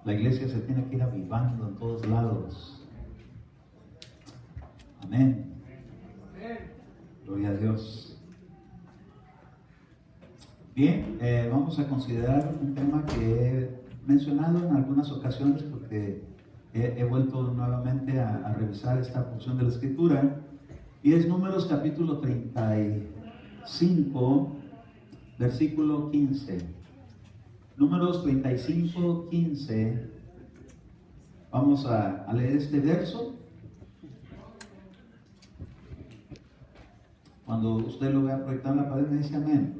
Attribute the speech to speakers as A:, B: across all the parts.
A: La iglesia se tiene que ir avivando en todos lados. Amén. Gloria a Dios. Bien, vamos a considerar un tema que he mencionado en algunas ocasiones porque he vuelto nuevamente a revisar esta porción de la Escritura, y es Números capítulo 35, versículo 15. Números 35, 15. Vamos a leer este verso. Cuando usted lo vea proyectado en la pared, me dice amén.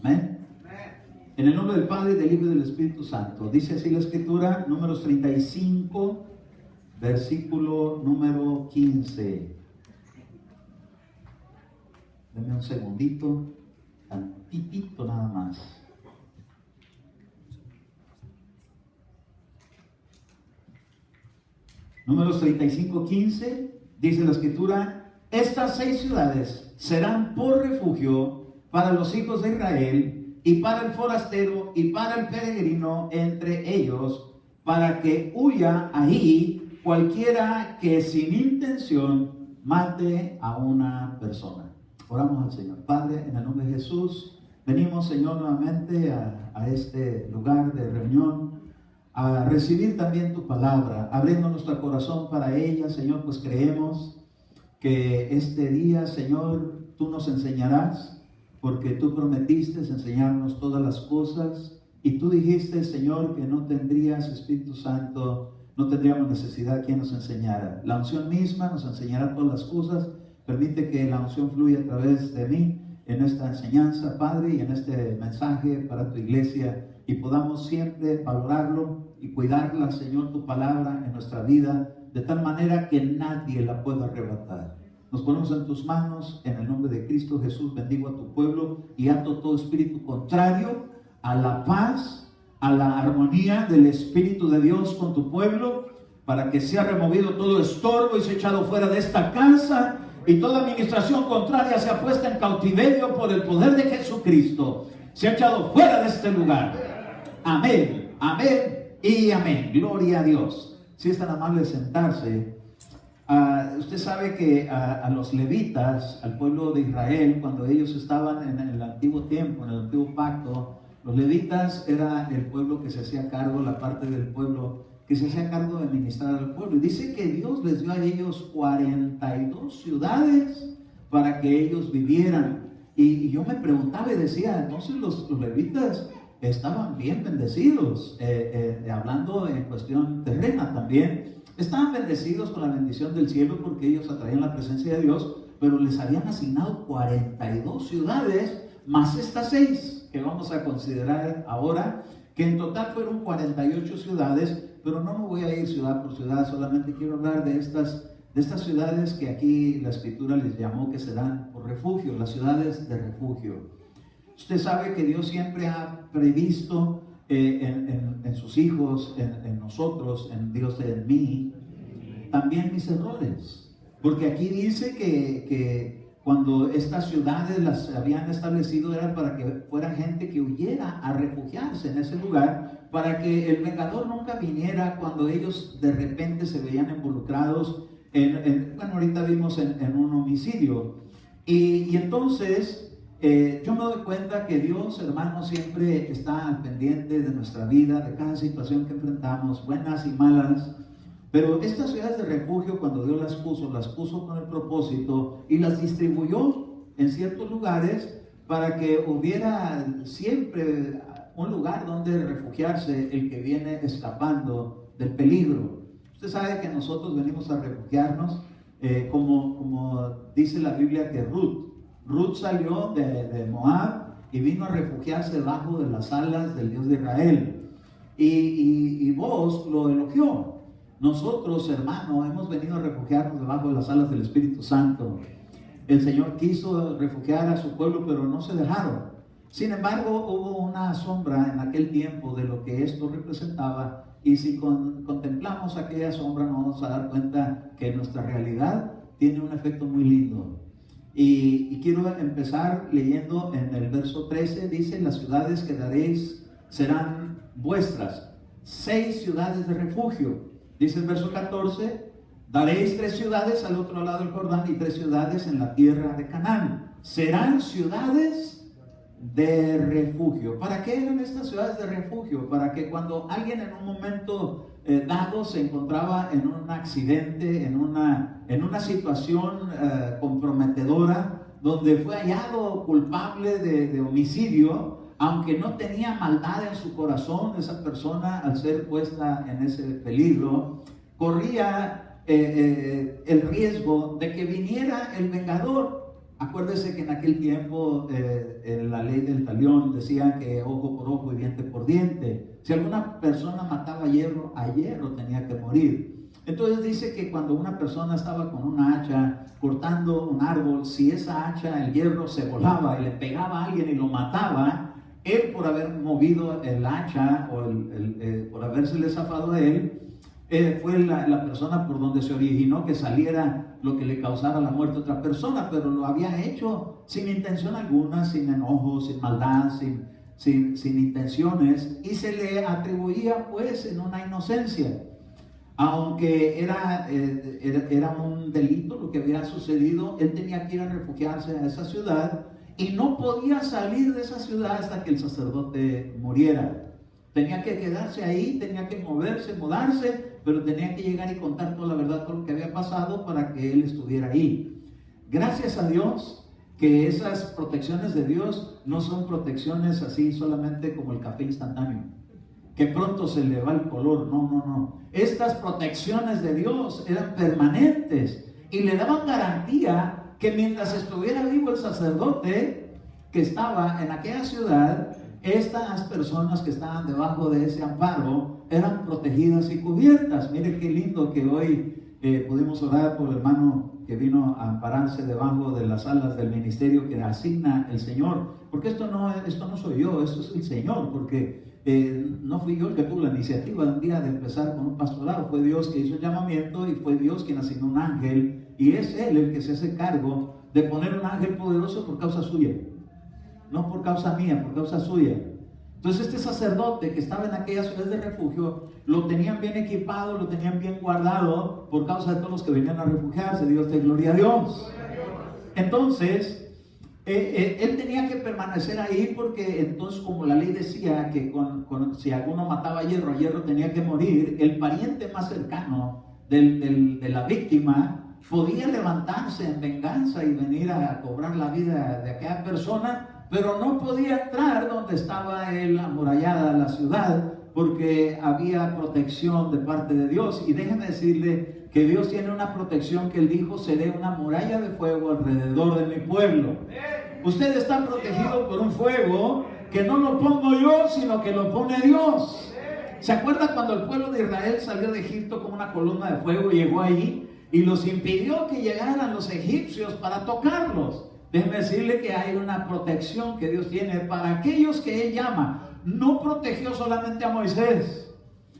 A: Amén. En el nombre del Padre, del Hijo y del Espíritu Santo. Dice así la Escritura, Números 35, versículo número 15. Denme un segundito, tantitito nada más. Números 35, 15, dice la Escritura: estas 6 ciudades serán por refugio para los hijos de Israel y para el forastero y para el peregrino entre ellos, para que huya ahí cualquiera que sin intención mate a una persona. Oramos al Señor. Padre, en el nombre de Jesús, venimos, Señor, nuevamente a este lugar de reunión, a recibir también tu palabra, abriendo nuestro corazón para ella, Señor, pues creemos que este día, Señor, tú nos enseñarás, porque tú prometiste enseñarnos todas las cosas, y tú dijiste, Señor, que no tendrías, Espíritu Santo, no tendríamos necesidad que nos enseñara. La unción misma nos enseñará todas las cosas. Permite que la unción fluya a través de mí en esta enseñanza, Padre, y en este mensaje para tu iglesia, y podamos siempre valorarlo y cuidarla, Señor, tu palabra en nuestra vida, de tal manera que nadie la pueda arrebatar. Nos ponemos en tus manos, en el nombre de Cristo Jesús. Bendigo a tu pueblo y ato todo espíritu contrario a la paz, a la armonía del Espíritu de Dios con tu pueblo, para que sea removido todo estorbo y sea echado fuera de esta casa, y toda administración contraria sea puesta en cautiverio por el poder de Jesucristo. Se ha echado fuera de este lugar. Amén, amén y amén. Gloria a Dios. Si es tan amable sentarse. Usted sabe que a los levitas, al pueblo de Israel, cuando ellos estaban en el antiguo tiempo, en el antiguo pacto, los levitas era el pueblo que se hacía cargo, la parte del pueblo que se hacía cargo de ministrar al pueblo. Y dice que Dios les dio a ellos 42 ciudades para que ellos vivieran. Y yo me preguntaba y decía, entonces los levitas estaban bien bendecidos, hablando en cuestión terrena también. Estaban bendecidos con la bendición del cielo porque ellos atraían la presencia de Dios, pero les habían asignado 42 ciudades más estas 6 que vamos a considerar ahora, que en total fueron 48 ciudades, pero no me voy a ir ciudad por ciudad, solamente quiero hablar de estas ciudades que aquí la Escritura les llamó que se dan por refugio, las ciudades de refugio. Usted sabe que Dios siempre ha previsto en sus hijos, en nosotros, en Dios, en mí, también mis errores. Porque aquí dice que cuando estas ciudades las habían establecido era para que fuera gente que huyera a refugiarse en ese lugar, para que el vengador nunca viniera cuando ellos de repente se veían involucrados bueno, ahorita vimos en un homicidio. Y entonces yo me doy cuenta que Dios, hermano, siempre está al pendiente de nuestra vida, de cada situación que enfrentamos, buenas y malas. Pero estas ciudades de refugio, cuando Dios las puso con el propósito y las distribuyó en ciertos lugares para que hubiera siempre un lugar donde refugiarse el que viene escapando del peligro. Usted sabe que nosotros venimos a refugiarnos, como dice la Biblia que Ruth salió de Moab y vino a refugiarse debajo de las alas del Dios de Israel. Y Boaz lo elogió. Nosotros, hermano, hemos venido a refugiarnos debajo de las alas del Espíritu Santo. El Señor quiso refugiar a su pueblo, pero no se dejaron. Sin embargo, hubo una sombra en aquel tiempo de lo que esto representaba, y si contemplamos aquella sombra nos vamos a dar cuenta que nuestra realidad tiene un efecto muy lindo. Y quiero empezar leyendo en el verso 13, dice: las ciudades que daréis serán vuestras, 6 ciudades de refugio. Dice el verso 14, daréis 3 ciudades al otro lado del Jordán y 3 ciudades en la tierra de Canaán. Serán ciudades de refugio. ¿Para qué eran estas ciudades de refugio? Para que cuando alguien en un momento dado se encontraba en un accidente, en una situación comprometedora, donde fue hallado culpable de homicidio, aunque no tenía maldad en su corazón, esa persona, al ser puesta en ese peligro, corría el riesgo de que viniera el vengador. Acuérdese que en aquel tiempo la ley del talión decía que ojo por ojo y diente por diente. Si alguna persona mataba a hierro tenía que morir. Entonces dice que cuando una persona estaba con una hacha cortando un árbol, si esa hacha, el hierro, se volaba y le pegaba a alguien y lo mataba, él, por haber movido el hacha o por habérsele zafado a él, fue la persona por donde se originó que saliera lo que le causara la muerte a otra persona, pero lo había hecho sin intención alguna, sin enojo, sin maldad, sin intenciones, y se le atribuía pues en una inocencia. Aunque era un delito lo que había sucedido, él tenía que ir a refugiarse a esa ciudad y no podía salir de esa ciudad hasta que el sacerdote muriera. Tenía que quedarse ahí, tenía que moverse, mudarse, pero tenía que llegar y contar toda la verdad, todo lo que había pasado para que él estuviera ahí. Gracias a Dios que esas protecciones de Dios no son protecciones así solamente como el café instantáneo, que pronto se le va el color. No. Estas protecciones de Dios eran permanentes y le daban garantía que mientras estuviera vivo el sacerdote que estaba en aquella ciudad, estas personas que estaban debajo de ese amparo eran protegidas y cubiertas. Mire qué lindo que hoy pudimos orar por el hermano que vino a ampararse debajo de las alas del ministerio que asigna el Señor, porque esto no soy yo, esto es el Señor, porque no fui yo el que tuvo la iniciativa un día de empezar con un pastorado, fue Dios que hizo el llamamiento y fue Dios quien asignó un ángel, y es Él el que se hace cargo de poner un ángel poderoso por causa suya, no por causa mía, por causa suya. Entonces este sacerdote que estaba en aquellas ciudades de refugio, lo tenían bien equipado, lo tenían bien guardado por causa de todos los que venían a refugiarse. Dios te gloria a Dios. Entonces él tenía que permanecer ahí, porque entonces, como la ley decía que si alguno mataba a hierro tenía que morir, el pariente más cercano de la víctima podía levantarse en venganza y venir a cobrar la vida de aquella persona, pero no podía entrar donde estaba amurallada la ciudad, porque había protección de parte de Dios. Y déjeme decirle que Dios tiene una protección que Él dijo: seré una muralla de fuego alrededor de mi pueblo. Usted está protegido por un fuego que no lo pongo yo, sino que lo pone Dios. ¿Se acuerda cuando el pueblo de Israel salió de Egipto con una columna de fuego y llegó ahí y los impidió que llegaran los egipcios para tocarlos? Déjeme decirle que hay una protección que Dios tiene para aquellos que Él llama. No protegió solamente a Moisés,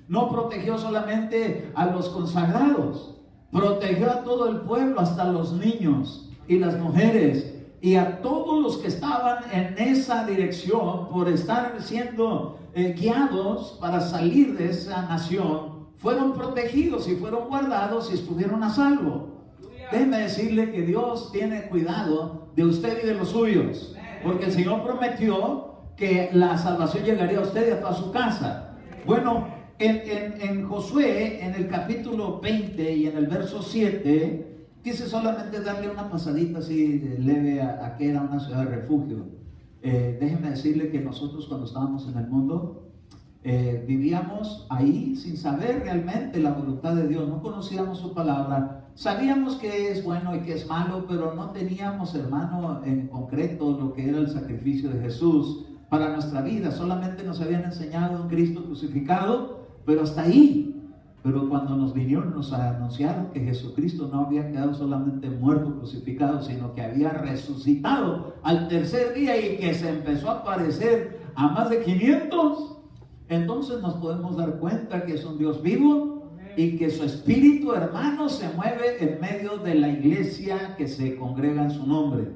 A: no protegió solamente a los consagrados, protegió a todo el pueblo, hasta los niños y las mujeres y a todos los que estaban en esa dirección por estar siendo guiados para salir de esa nación. Fueron protegidos y fueron guardados y estuvieron a salvo. Déjeme decirle que Dios tiene cuidado de usted y de los suyos, porque el Señor prometió que la salvación llegaría a usted y a toda su casa. Bueno, en Josué, en el capítulo 20 y en el verso 7, quise solamente darle una pasadita así leve a que era una ciudad de refugio. Déjeme decirle que nosotros, cuando estábamos en el mundo, vivíamos ahí sin saber realmente la voluntad de Dios, no conocíamos su palabra. Sabíamos que es bueno y que es malo, pero no teníamos, hermano, en concreto lo que era el sacrificio de Jesús para nuestra vida. Solamente nos habían enseñado un Cristo crucificado, pero hasta ahí. Pero cuando nos vinieron, nos anunciaron que Jesucristo no había quedado solamente muerto, crucificado, sino que había resucitado al tercer día y que se empezó a aparecer a más de 500. Entonces nos podemos dar cuenta que es un Dios vivo y que su espíritu, hermano, se mueve en medio de la iglesia que se congrega en su nombre.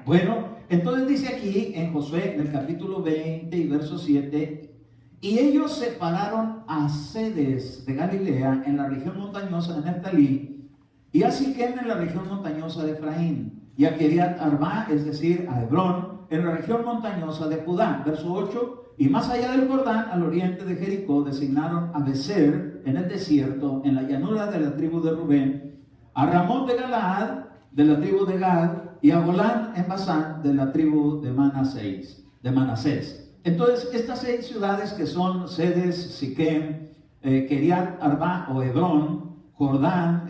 A: Bueno, entonces dice aquí en Josué, en el capítulo 20 y verso 7, Y ellos se pararon a Cedes de Galilea, en la región montañosa de Neftalí, y a Siquem en la región montañosa de Efraín, y a Kiriat Arba, es decir, a Hebrón, en la región montañosa de Judá. Verso 8, y más allá del Jordán, al oriente de Jericó, designaron a Bezer, en el desierto, en la llanura de la tribu de Rubén, a Ramón de Galaad, de la tribu de Gad, y a Golán en Basán, de la tribu de Manasés. Entonces, estas 6 ciudades que son Cedes, Siquem, Kiriat Arba o Hebrón, Jordán,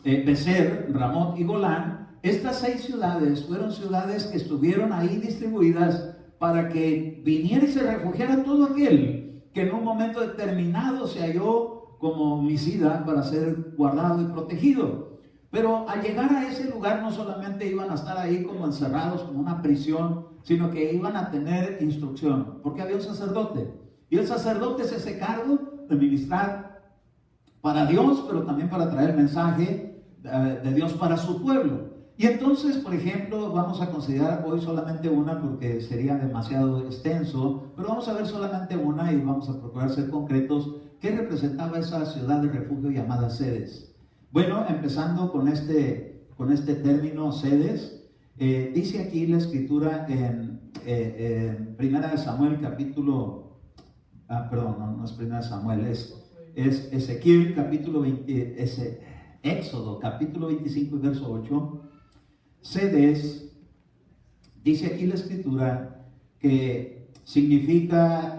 A: Bezer, Ramón y Golán, estas 6 ciudades fueron ciudades que estuvieron ahí distribuidas para que viniera y se refugiara todo aquel que en un momento determinado se halló como homicida para ser guardado y protegido. Pero al llegar a ese lugar no solamente iban a estar ahí como encerrados, como una prisión, sino que iban a tener instrucción, porque había un sacerdote. Y el sacerdote se hace cargo de ministrar para Dios, pero también para traer el mensaje de Dios para su pueblo. Y entonces, por ejemplo, vamos a considerar hoy solamente una porque sería demasiado extenso, pero vamos a ver solamente una y vamos a procurar ser concretos. ¿Qué representaba esa ciudad de refugio llamada Cedes? Bueno, empezando con este término Cedes, dice aquí la escritura en Primera de Samuel capítulo, no es Primera de Samuel, es Ezequiel capítulo 20, Éxodo capítulo 25 y verso 8. Cedes, dice aquí la escritura que significa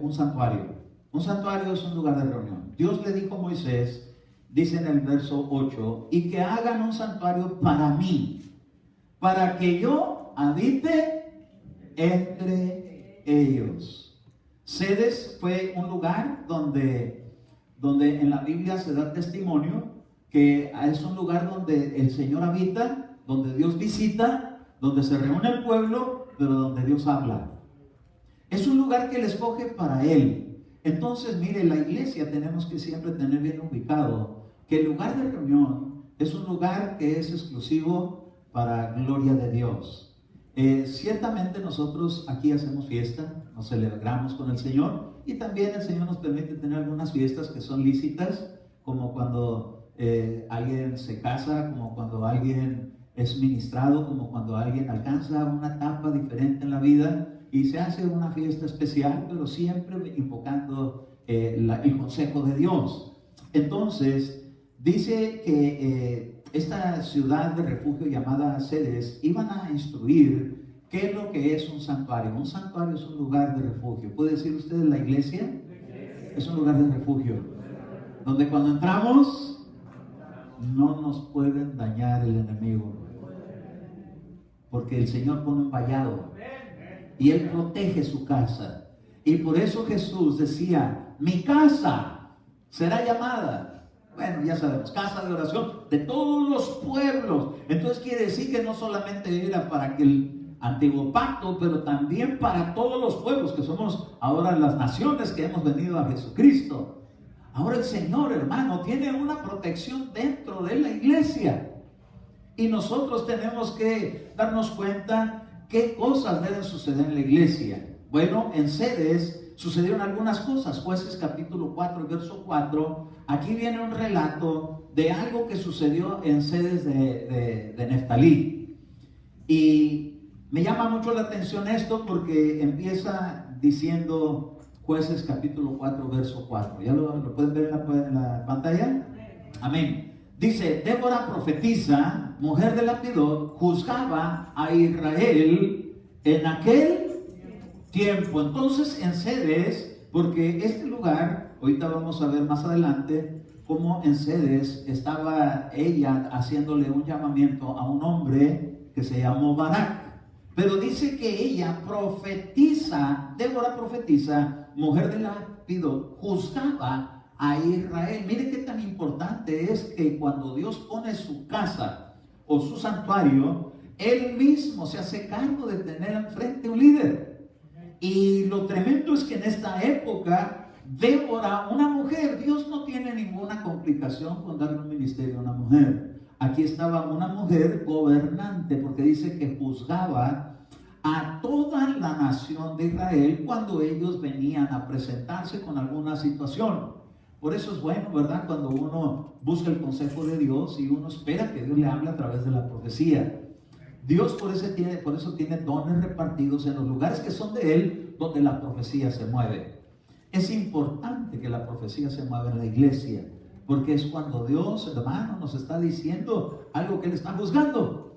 A: un santuario. Un santuario es un lugar de reunión. Dios le dijo a Moisés, dice en el verso 8, y que hagan un santuario para mí, para que yo habite entre ellos. Cedes fue un lugar donde en la Biblia se da testimonio que es un lugar donde el Señor habita, donde Dios visita, donde se reúne el pueblo, pero donde Dios habla. Es un lugar que Él escoge para Él. Entonces, mire, la iglesia tenemos que siempre tener bien ubicado que el lugar de reunión es un lugar que es exclusivo para gloria de Dios. Ciertamente nosotros aquí hacemos fiesta, nos celebramos con el Señor, y también el Señor nos permite tener algunas fiestas que son lícitas, como cuando alguien se casa, como cuando alguien es ministrado, como cuando alguien alcanza una etapa diferente en la vida y se hace una fiesta especial, pero siempre invocando el consejo de Dios. Entonces, dice que esta ciudad de refugio llamada Cedes iban a instruir qué es lo que es un santuario. Un santuario es un lugar de refugio. ¿Puede decir usted la iglesia? Es un lugar de refugio, donde cuando entramos no nos pueden dañar el enemigo, porque el Señor pone un vallado y Él protege su casa. Y por eso Jesús decía, mi casa será llamada, bueno, ya sabemos, casa de oración de todos los pueblos. Entonces quiere decir que no solamente era para aquel antiguo pacto, pero también para todos los pueblos, que somos ahora las naciones que hemos venido a Jesucristo. Ahora el Señor, hermano, tiene una protección dentro de la iglesia. Y nosotros tenemos que darnos cuenta qué cosas deben suceder en la iglesia. Bueno, en Cedes sucedieron algunas cosas. Jueces capítulo 4, verso 4. Aquí viene un relato de algo que sucedió en Cedes de Neftalí. Y me llama mucho la atención esto porque empieza diciendo Jueces capítulo 4, verso 4. ¿Ya lo pueden ver en la pantalla? Amén. Dice, Débora profetisa, mujer de Lapidot, juzgaba a Israel en aquel tiempo. Entonces en Cedes, porque este lugar, ahorita vamos a ver más adelante, cómo en Cedes estaba ella haciéndole un llamamiento a un hombre que se llamó Barak. Pero dice que ella profetiza, Débora profetiza, mujer de Lapidot, juzgaba a Israel. Mire qué tan importante es que cuando Dios pone su casa o su santuario, Él mismo se hace cargo de tener enfrente un líder. Y lo tremendo es que en esta época, Débora, una mujer, Dios no tiene ninguna complicación con darle un ministerio a una mujer. Aquí estaba una mujer gobernante, porque dice que juzgaba a toda la nación de Israel cuando ellos venían a presentarse con alguna situación. Por eso es bueno, ¿verdad?, cuando uno busca el consejo de Dios y uno espera que Dios le hable a través de la profecía. Dios por eso tiene dones repartidos en los lugares que son de Él, donde la profecía se mueve. Es importante que la profecía se mueva en la iglesia, porque es cuando Dios, hermano, nos está diciendo algo que Él está juzgando.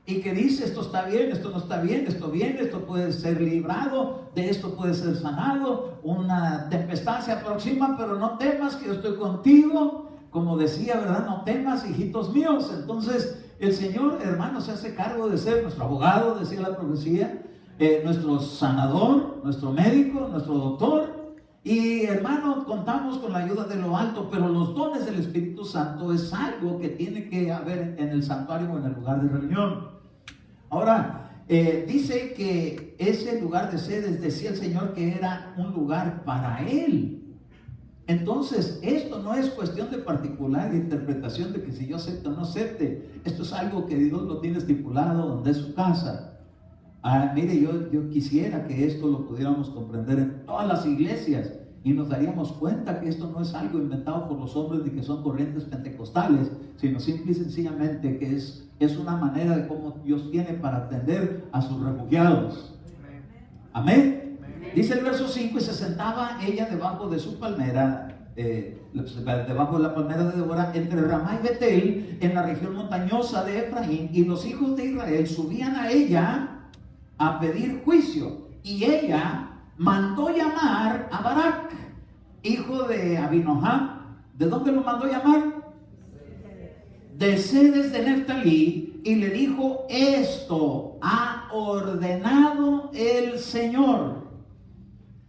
A: Y que dice, esto está bien, esto no está bien, esto viene, esto puede ser librado, de esto puede ser sanado, una tempestad se aproxima, pero no temas que yo estoy contigo. Como decía, ¿verdad? No temas, hijitos míos. Entonces, el Señor, hermano, se hace cargo de ser nuestro abogado, decía la profecía, nuestro sanador, nuestro médico, nuestro doctor. Y hermano, contamos con la ayuda de lo alto, pero los dones del Espíritu Santo es algo que tiene que haber en el santuario o en el lugar de reunión. Ahora, dice que ese lugar de sedes, decía el Señor, que era un lugar para Él. Entonces, esto no es cuestión de particular interpretación de que si yo acepto o no acepte. Esto es algo que Dios lo tiene estipulado donde es su casa. Mire, yo quisiera que esto lo pudiéramos comprender en todas las iglesias y nos daríamos cuenta que esto no es algo inventado por los hombres ni que son corrientes pentecostales, sino simple y sencillamente que es una manera de cómo Dios tiene para atender a sus refugiados. Amén. Dice el verso 5: y se sentaba ella debajo de su palmera, debajo de la palmera de Débora, entre Ramá y Betel, en la región montañosa de Efraín, y los hijos de Israel subían a ella a pedir juicio, y ella mandó llamar a Barak, hijo de Abinoam. ¿De dónde lo mandó llamar? De sedes de Neftalí, y le dijo: esto ha ordenado el Señor,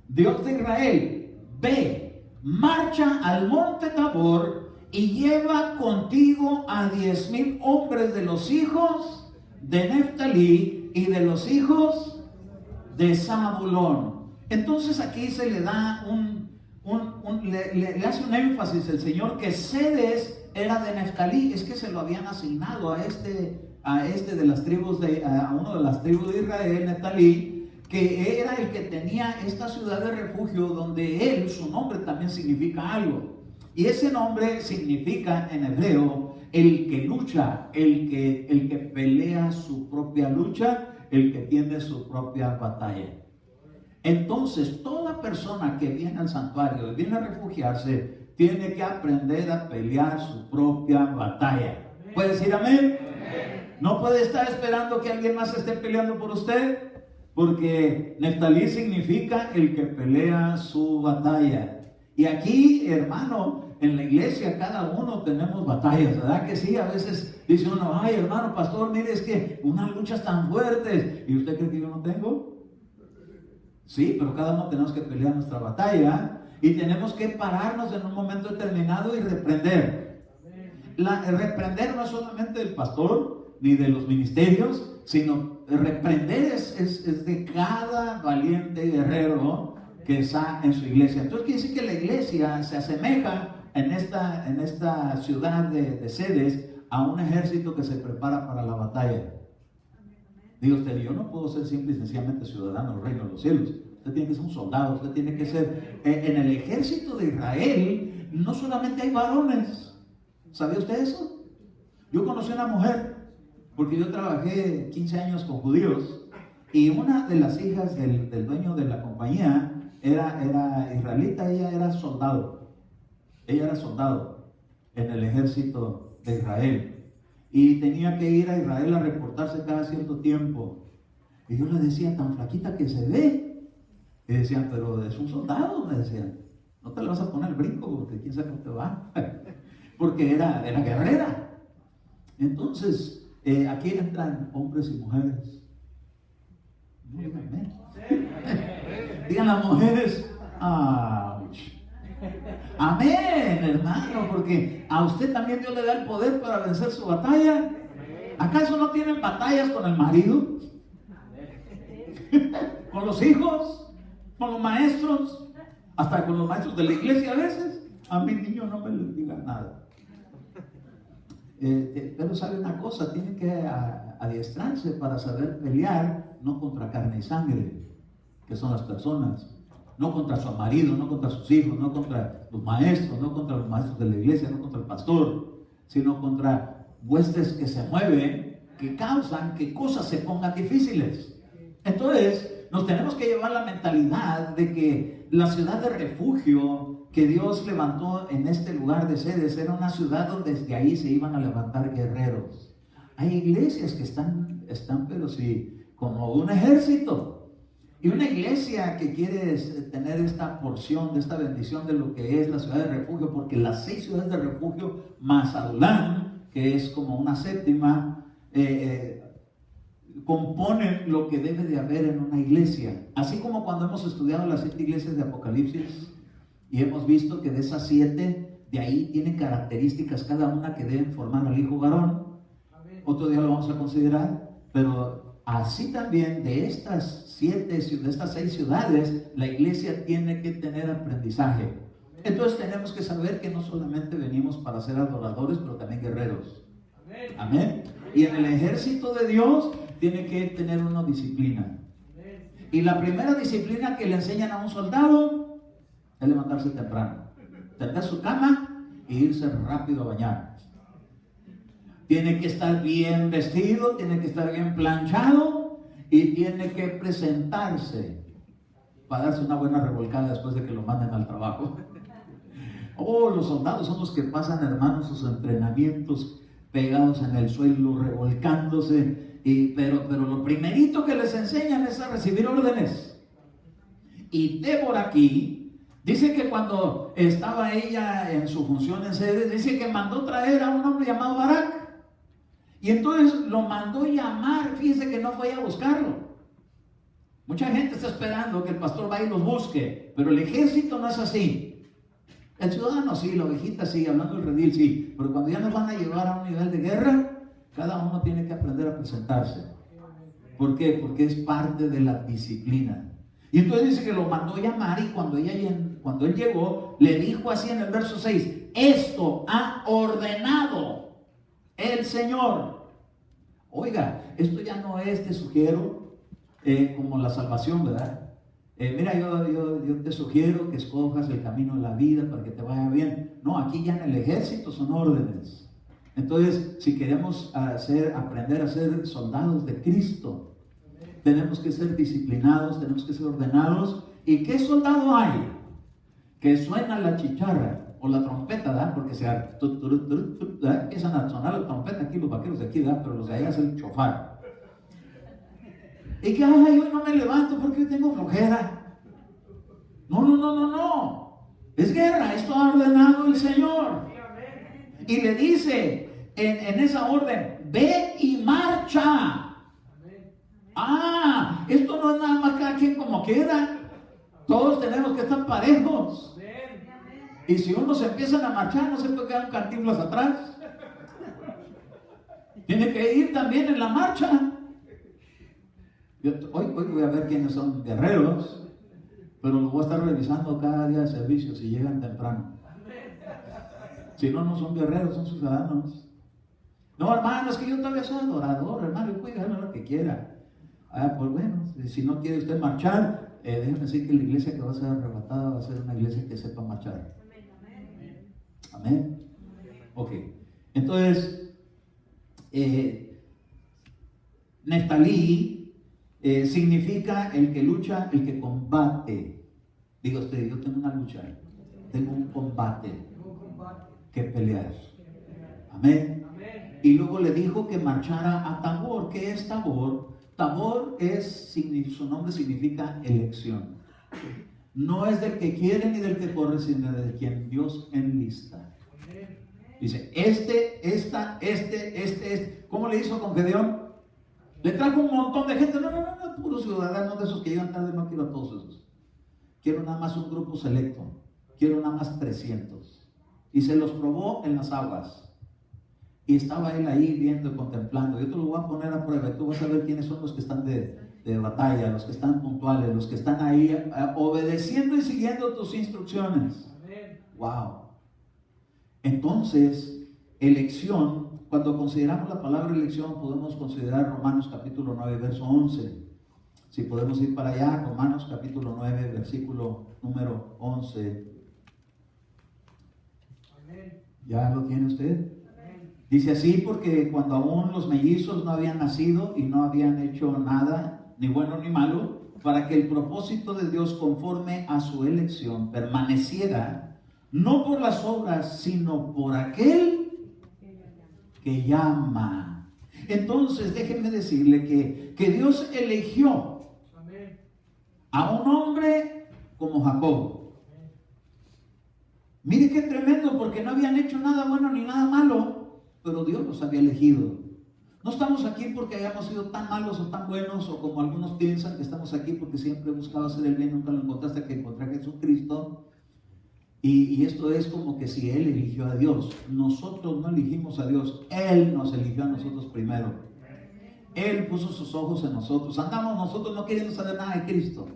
A: Dios de Israel: ve, marcha al monte Tabor y lleva contigo a 10,000 hombres de los hijos de Neftalí y de los hijos de Zabulón. Entonces aquí se le da le hace un énfasis el Señor que Sedes era de Neftalí. Es que se lo habían asignado a de las tribus a uno de las tribus de Israel, Neftalí, que era el que tenía esta ciudad de refugio, donde él, su nombre también significa algo, y ese nombre significa en hebreo el que lucha, el que pelea su propia lucha, el que tiene su propia batalla. Entonces, toda persona que viene al santuario y viene a refugiarse, tiene que aprender a pelear su propia batalla. ¿Puede decir amén? No puede estar esperando que alguien más esté peleando por usted, porque Neftalí significa el que pelea su batalla. Y aquí, hermano, en la iglesia cada uno tenemos batallas, ¿verdad que sí? A veces dice uno: ay, hermano pastor, mire, es que unas luchas tan fuertes. ¿Y usted cree que yo no tengo? Sí, pero cada uno tenemos que pelear nuestra batalla y tenemos que pararnos en un momento determinado y reprender. Reprender no es solamente del pastor ni de los ministerios, sino reprender es de cada valiente guerrero que está en su iglesia. Entonces quiere decir que la iglesia se asemeja en esta ciudad de Sedes a un ejército que se prepara para la batalla. Digo usted: yo no puedo ser simple y sencillamente ciudadano del reino de los cielos. Usted tiene que ser un soldado, usted tiene que ser... En el ejército de Israel no solamente hay varones. ¿Sabía usted eso? Yo conocí a una mujer, porque yo trabajé 15 años con judíos, y una de las hijas del dueño de la compañía era israelita. Ella era soldado en el ejército de Israel, y tenía que ir a Israel a reportarse cada cierto tiempo. Y yo le decía: tan flaquita que se ve. Y decían: pero es un soldado, me decían, no te le vas a poner el brinco, porque quién sabe cómo te va. Porque era guerrera. Entonces, aquí entran hombres y mujeres. No, díganme. Digan las mujeres: amén, hermano, porque a usted también Dios le da el poder para vencer su batalla. ¿Acaso no tienen batallas con el marido? ¿Con los hijos? ¿Con los maestros? Hasta con los maestros de la iglesia a veces. A mi niño no me les diga nada. Pero sabe una cosa: tiene que adiestrarse para saber pelear no contra carne y sangre, que son las personas, no contra su marido, no contra sus hijos, no contra los maestros, no contra los maestros de la iglesia, no contra el pastor, sino contra huestes que se mueven, que causan que cosas se pongan difíciles. Entonces, nos tenemos que llevar la mentalidad de que la ciudad de refugio que Dios levantó en este lugar de sedes era una ciudad donde desde ahí se iban a levantar guerreros. Hay iglesias que están pero sí, como un ejército. Y una iglesia que quiere tener esta porción de esta bendición de lo que es la ciudad de refugio, porque las 6 ciudades de refugio más Adulán, que es como una séptima, componen lo que debe de haber en una iglesia. Así como cuando hemos estudiado las 7 iglesias de Apocalipsis y hemos visto que de esas 7, de ahí tienen características cada una que deben formar al hijo varón. Otro día lo vamos a considerar, pero así también de estas 6 ciudades, la iglesia tiene que tener aprendizaje. Entonces tenemos que saber que no solamente venimos para ser adoradores, pero también guerreros. Amén. Y en el ejército de Dios tiene que tener una disciplina. Y la primera disciplina que le enseñan a un soldado es levantarse temprano, tender su cama e irse rápido a bañar. Tiene que estar bien vestido, tiene que estar bien planchado y tiene que presentarse para darse una buena revolcada después de que lo manden al trabajo. Oh, los soldados son los que pasan, hermanos, sus entrenamientos pegados en el suelo, revolcándose, pero lo primerito que les enseñan es a recibir órdenes. Y Débora aquí dice que cuando estaba ella en su función en sede, dice que mandó traer a un hombre llamado Barak. Y entonces lo mandó llamar, fíjese que no fue a buscarlo. Mucha gente está esperando que el pastor vaya y los busque, pero el ejército no es así. El ciudadano sí, la ovejita sí, hablando del redil sí, pero cuando ya nos van a llevar a un nivel de guerra, cada uno tiene que aprender a presentarse. ¿Por qué? Porque es parte de la disciplina. Y entonces dice que lo mandó llamar y cuando él llegó, le dijo así en el verso 6, esto ha ordenado el Señor. Oiga, esto ya no es, te sugiero, como la salvación, ¿verdad? Mira, yo te sugiero que escojas el camino de la vida para que te vaya bien. No, aquí ya en el ejército son órdenes. Entonces, si queremos aprender a ser soldados de Cristo, tenemos que ser disciplinados, tenemos que ser ordenados. ¿Y qué soldado hay? Que suena la chicharra o la trompeta, ¿verdad? Porque empiezan a sonar la trompeta aquí los vaqueros de aquí, ¿verdad? Pero los de allá hacen el chofar. Y que, ay, hoy no me levanto porque hoy tengo flojera. No. Es guerra, esto ha ordenado el Señor. Y le dice en esa orden, ve y marcha. Ah, esto no es nada más cada quien como quiera. Todos tenemos que estar parejos. Y si unos empiezan a marchar, no se puede quedar un Cantinflas atrás. Tiene que ir también en la marcha. Hoy voy a ver quiénes son guerreros, pero los voy a estar revisando cada día de servicio si llegan temprano. Si no, no son guerreros, son ciudadanos. No, hermano, es que yo todavía soy adorador, hermano, yo puedo hacer lo que quiera. Ah, pues bueno, si no quiere usted marchar, déjeme decir que la iglesia que va a ser arrebatada va a ser una iglesia que sepa marchar. Amén. Ok. Entonces, Neftalí significa el que lucha, el que combate. Diga usted, yo tengo una lucha, tengo un combate que pelear. Amén. Y luego le dijo que marchara a Tabor. ¿Qué es Tabor? Tabor su nombre significa elección. No es del que quiere ni del que corre, sino de quien Dios enlista. Dice, este. ¿Cómo le hizo con Gedeón? Le trajo un montón de gente. No, puros ciudadanos de esos que llegan tarde. No quiero a todos esos. Quiero nada más un grupo selecto. Quiero nada más 300. Y se los probó en las aguas. Y estaba él ahí viendo y contemplando. Yo te lo voy a poner a prueba. Tú vas a ver quiénes son los que están de batalla, los que están puntuales, los que están ahí obedeciendo y siguiendo tus instrucciones. Wow. Entonces, elección, cuando consideramos la palabra elección, podemos considerar Romanos capítulo 9, verso 11. Si podemos ir para allá, Romanos capítulo 9, versículo número 11. Amén. ¿Ya lo tiene usted? Amén. Dice así: porque cuando aún los mellizos no habían nacido y no habían hecho nada, ni bueno ni malo, para que el propósito de Dios conforme a su elección permaneciera, no por las obras, sino por aquel que llama. Entonces déjenme decirle que Dios eligió a un hombre como Jacob. Mire qué tremendo, porque no habían hecho nada bueno ni nada malo, pero Dios los había elegido. No estamos aquí porque hayamos sido tan malos o tan buenos, o como algunos piensan que estamos aquí porque siempre he buscado hacer el bien, nunca lo encontré hasta que encontré a Jesucristo. Y esto es como que si Él eligió a Dios. Nosotros no elegimos a Dios, Él nos eligió a nosotros primero. Él puso sus ojos en nosotros. Andamos nosotros no queriendo saber nada de Cristo.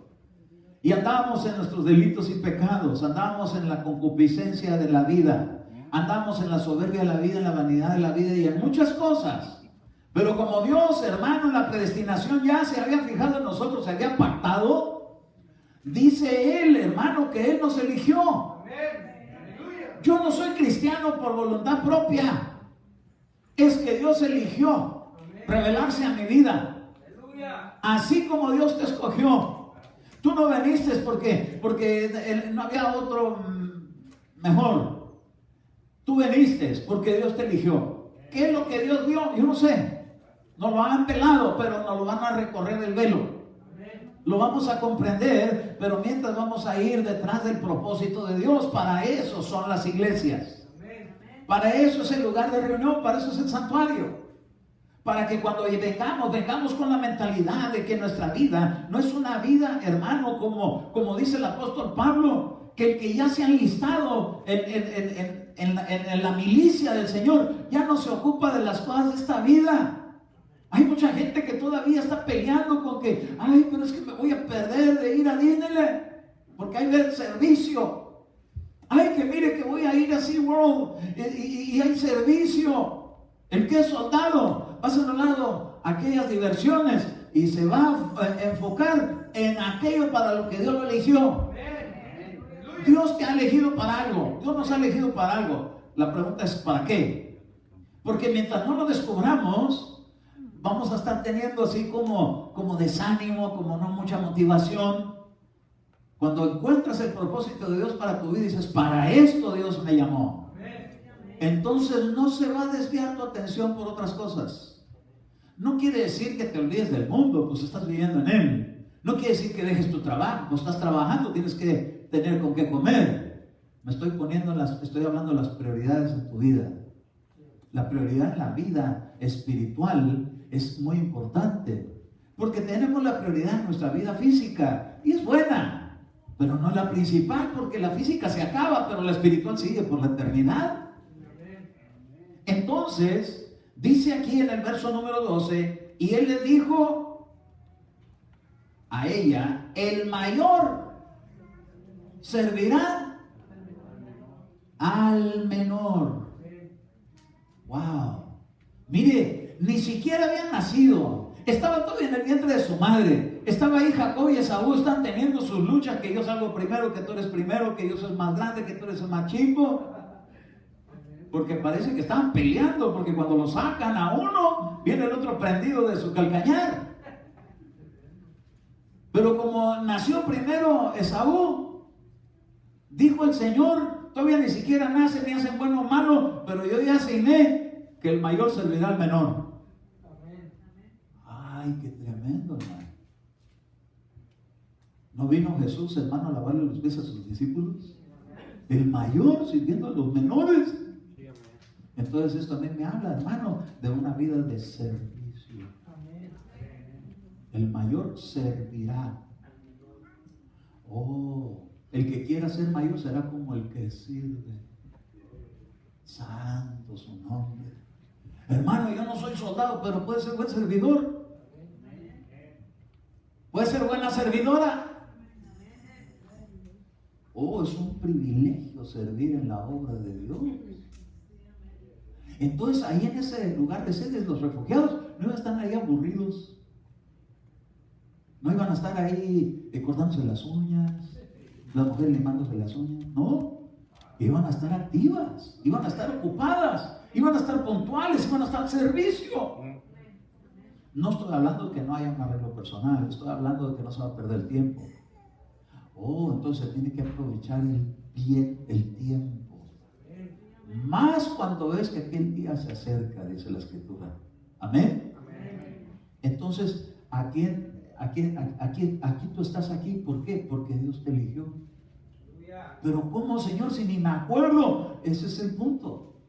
A: Y andábamos en nuestros delitos y pecados, andábamos en la concupiscencia de la vida, andamos en la soberbia de la vida, en la vanidad de la vida y en muchas cosas. Pero como Dios, hermano, en la predestinación ya se había fijado en nosotros, se había pactado, dice Él, hermano, que Él nos eligió. Yo no soy cristiano por voluntad propia, es que Dios eligió revelarse a mi vida. Así como Dios te escogió. Tú no viniste porque no había otro mejor. Tú viniste porque Dios te eligió. ¿Qué es lo que Dios vio? Yo no sé. Nos lo han pelado, pero nos lo van a recorrer el velo. Lo vamos a comprender, pero mientras vamos a ir detrás del propósito de Dios. Para eso son las iglesias. Para eso es el lugar de reunión, para eso es el santuario. Para que cuando vengamos con la mentalidad de que nuestra vida no es una vida, hermano, como dice el apóstol Pablo, que el que ya se ha enlistado en la milicia del Señor, ya no se ocupa de las cosas de esta vida. Hay mucha gente que todavía está peleando con que, ay, pero es que me voy a perder de ir a Disneyland, porque hay el servicio. Ay, que mire que voy a ir a SeaWorld y hay servicio. El que es soldado va a ser un lado aquellas diversiones y se va a enfocar en aquello para lo que Dios lo eligió. Dios te ha elegido para algo. Dios nos ha elegido para algo. La pregunta es ¿para qué? Porque mientras no lo descubramos, vamos a estar teniendo así como desánimo, como no mucha motivación. Cuando encuentras el propósito de Dios para tu vida, dices, para esto Dios me llamó. Entonces no se va a desviar tu atención por otras cosas. No quiere decir que te olvides del mundo, pues estás viviendo en él. No quiere decir que dejes tu trabajo, pues estás trabajando, tienes que tener con qué comer. Estoy hablando de las prioridades de tu vida. La prioridad en la vida espiritual es muy importante, porque tenemos la prioridad en nuestra vida física y es buena, pero no es la principal, porque la física se acaba, pero la espiritual sigue por la eternidad. Entonces, dice aquí en el verso número 12, y Él le dijo a ella, el mayor servirá al menor. Wow. Mire, ni siquiera habían nacido. Estaban todavía en el vientre de su madre. Estaba ahí Jacob y Esaú, están teniendo sus luchas, que yo salgo primero, que tú eres primero, que yo soy más grande, que tú eres el más chico. Porque parece que estaban peleando, porque cuando lo sacan a uno, viene el otro prendido de su calcañar. Pero como nació primero Esaú, dijo el Señor, todavía ni siquiera nacen ni hacen bueno o malo, pero yo ya asigné que el mayor servirá al menor. Ay, qué tremendo, hermano. ¿No vino Jesús, hermano, a lavarle los pies a sus discípulos? El mayor sirviendo a los menores. Entonces esto también me habla, hermano, de una vida de servicio. El mayor servirá. Oh, el que quiera ser mayor será como el que sirve. Santo su nombre. Hermano, yo no soy soldado, pero puede ser buen servidor. Puede ser buena servidora. Oh, es un privilegio servir en la obra de Dios. Entonces ahí en ese lugar de sedes, los refugiados no están ahí aburridos. No iban a estar ahí cortándose las uñas, las mujeres limándose las uñas. No, iban a estar activas, iban a estar ocupadas, iban a estar puntuales, iban a estar al servicio. No estoy hablando de que no haya un arreglo personal, estoy hablando de que no se va a perder el tiempo. Oh, entonces tiene que aprovechar el tiempo. Más cuando ves que aquel día se acerca, dice la Escritura. Amén. Entonces, aquí tú estás aquí, ¿por qué? Porque Dios te eligió. Pero ¿cómo, Señor, si ni me acuerdo? Ese es el punto.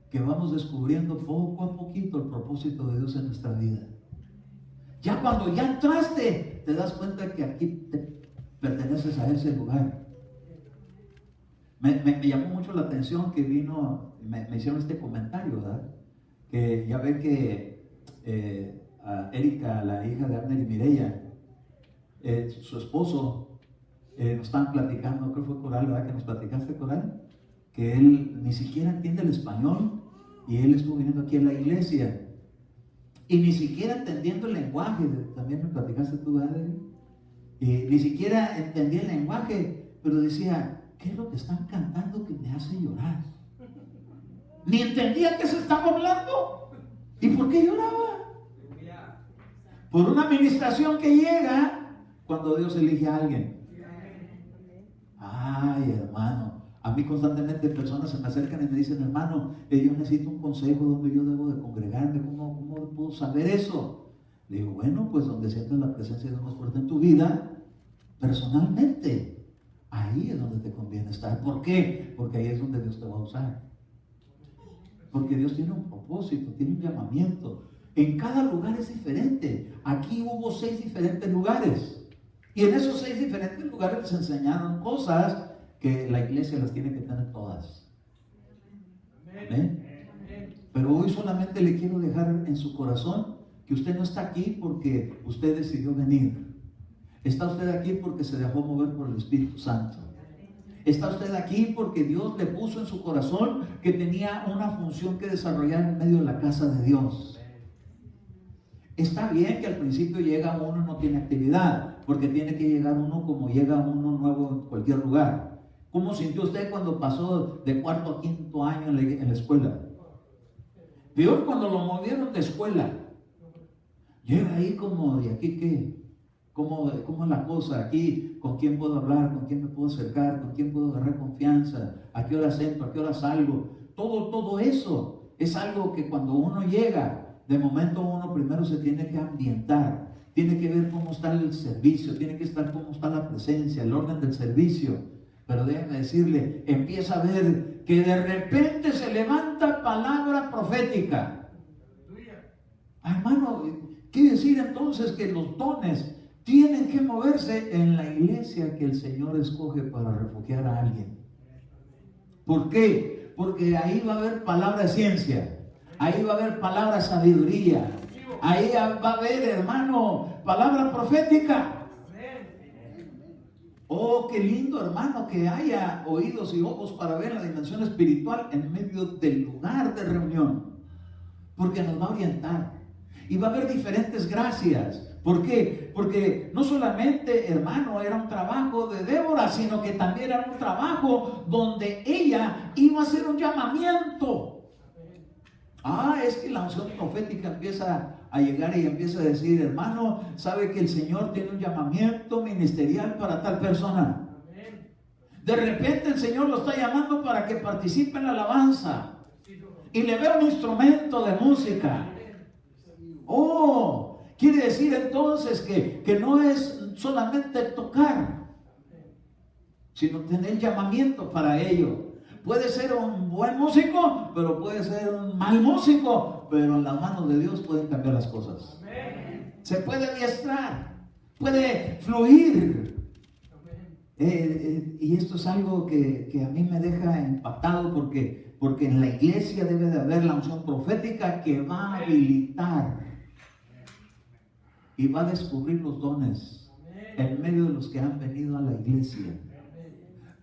A: Que vamos descubriendo poco a poquito el propósito de Dios en nuestra vida. Ya cuando ya entraste, te das cuenta que aquí te perteneces a ese lugar. Me llamó mucho la atención que vino, me hicieron este comentario, ¿verdad? Que ya ve que a Erika, la hija de Abner y Mireya, su esposo, nos estaban platicando, creo que fue Coral, ¿verdad? Que nos platicaste, Coral, que él ni siquiera entiende el español y él estuvo viniendo aquí a la iglesia y ni siquiera entendiendo el lenguaje, también me platicaste tú, ¿verdad? Ni siquiera entendía el lenguaje, pero decía, ¿qué es lo que están cantando que me hace llorar? Ni entendía qué se estaba hablando. ¿Y por qué lloraba? Por una administración que llega cuando Dios elige a alguien. Ay, hermano, a mí constantemente personas se me acercan y me dicen, hermano, yo necesito un consejo donde yo debo de congregarme, ¿cómo puedo saber eso? Le digo, bueno, pues donde sientas la presencia de Dios más fuerte en tu vida, personalmente, ahí es donde te conviene estar. ¿Por qué? Porque ahí es donde Dios te va a usar. Porque Dios tiene un propósito, tiene un llamamiento. En cada lugar es diferente. Aquí hubo 6 diferentes lugares. Y en esos 6 diferentes lugares les enseñaron cosas que la iglesia las tiene que tener todas. ¿Amén? Pero hoy solamente le quiero dejar en su corazón que usted no está aquí porque usted decidió venir. Está usted aquí porque se dejó mover por el Espíritu Santo. Está usted aquí porque Dios le puso en su corazón que tenía una función que desarrollar en medio de la casa de Dios. Está bien que al principio llega uno y no tiene actividad, porque tiene que llegar uno como llega uno nuevo en cualquier lugar. ¿Cómo sintió usted cuando pasó de 4º a 5º año en la escuela? Peor cuando lo movieron de escuela. Llega ahí como, ¿y aquí qué? ¿Cómo es la cosa? Aquí, ¿con quién puedo hablar? ¿Con quién me puedo acercar? ¿Con quién puedo agarrar confianza? ¿A qué hora entro? ¿A qué hora salgo? Todo eso es algo que cuando uno llega, de momento uno primero se tiene que ambientar, tiene que ver cómo está el servicio, tiene que estar cómo está la presencia, el orden del servicio. Pero déjeme decirle, empieza a ver que de repente se levanta palabra profética. Hermano, quiere decir entonces que los dones tienen que moverse en la iglesia que el Señor escoge para refugiar a alguien. ¿Por qué? Porque ahí va a haber palabra de ciencia, ahí va a haber palabra de sabiduría, ahí va a haber, hermano, palabra profética. Oh, qué lindo, hermano, que haya oídos y ojos para ver la dimensión espiritual en medio del lugar de reunión, porque nos va a orientar y va a haber diferentes gracias. ¿Por qué? Porque no solamente, hermano, era un trabajo de Débora, sino que también era un trabajo donde ella iba a hacer un llamamiento. Es que la unción profética empieza a llegar y empieza a decir, hermano, sabe que el Señor tiene un llamamiento ministerial para tal persona. De repente el Señor lo está llamando para que participe en la alabanza y le ve un instrumento de música. Quiere decir entonces que no es solamente tocar, sino tener llamamiento para ello. Puede ser un buen músico, pero puede ser un mal músico, pero en las manos de Dios pueden cambiar las cosas. Se puede adiestrar, puede fluir. Y esto es algo que a mí me deja impactado porque en la iglesia debe de haber la unción profética que va a habilitar y va a descubrir los dones en medio de los que han venido a la iglesia.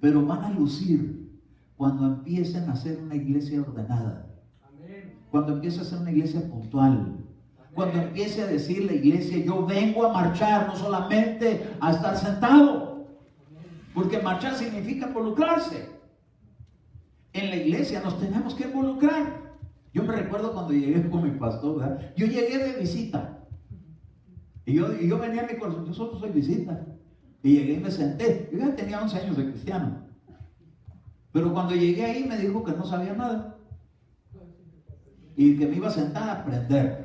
A: Pero van a lucir cuando empiecen a ser una iglesia ordenada, cuando empiece a ser una iglesia puntual, Cuando empiece a decir la iglesia, yo vengo a marchar, no solamente a estar sentado. Porque marchar significa involucrarse. En la iglesia nos tenemos que involucrar. Yo me recuerdo cuando llegué con mi pastor, ¿verdad? Yo llegué de visita. Y yo venía a mi corazón, yo solo soy visita. Y llegué y me senté. Yo ya tenía 11 años de cristiano. Pero cuando llegué ahí me dijo que no sabía nada. Y que me iba a sentar a aprender.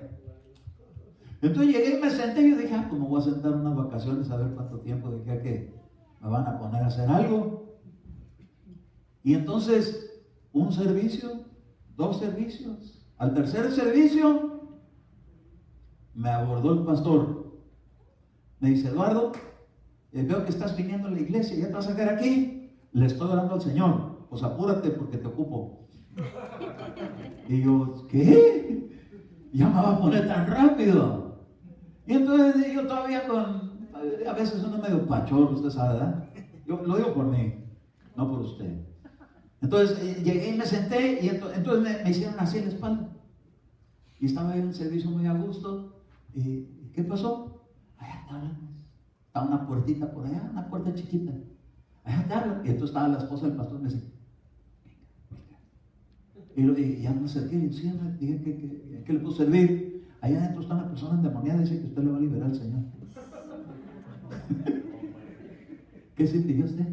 A: Entonces llegué y me senté y yo dije, pues me voy a sentar unas vacaciones a ver cuánto tiempo de aquí a que me van a poner a hacer algo. Y entonces, un servicio, 2 servicios. Al tercer servicio, me abordó el pastor. Me dice, Eduardo, veo que estás viniendo a la iglesia, ¿ya te vas a quedar aquí? Le estoy orando al Señor. Pues apúrate porque te ocupo. Y yo, ¿qué? Ya me va a poner tan rápido. Y entonces yo todavía a veces uno medio pachorro, usted sabe, ¿verdad? Yo lo digo por mí, no por usted. Entonces llegué y me senté y entonces me hicieron así en la espalda. Y estaba en un servicio muy a gusto. ¿Y qué pasó? Allá está una puertita por allá, una puerta chiquita. Allá te hablan. Y entonces estaba la esposa del pastor y me dice, venga. Y ya me acerqué y dije, ¿qué le puedo servir? Allá adentro está una persona endemoniada y dice que usted le va a liberar al Señor. ¿Qué sintió usted?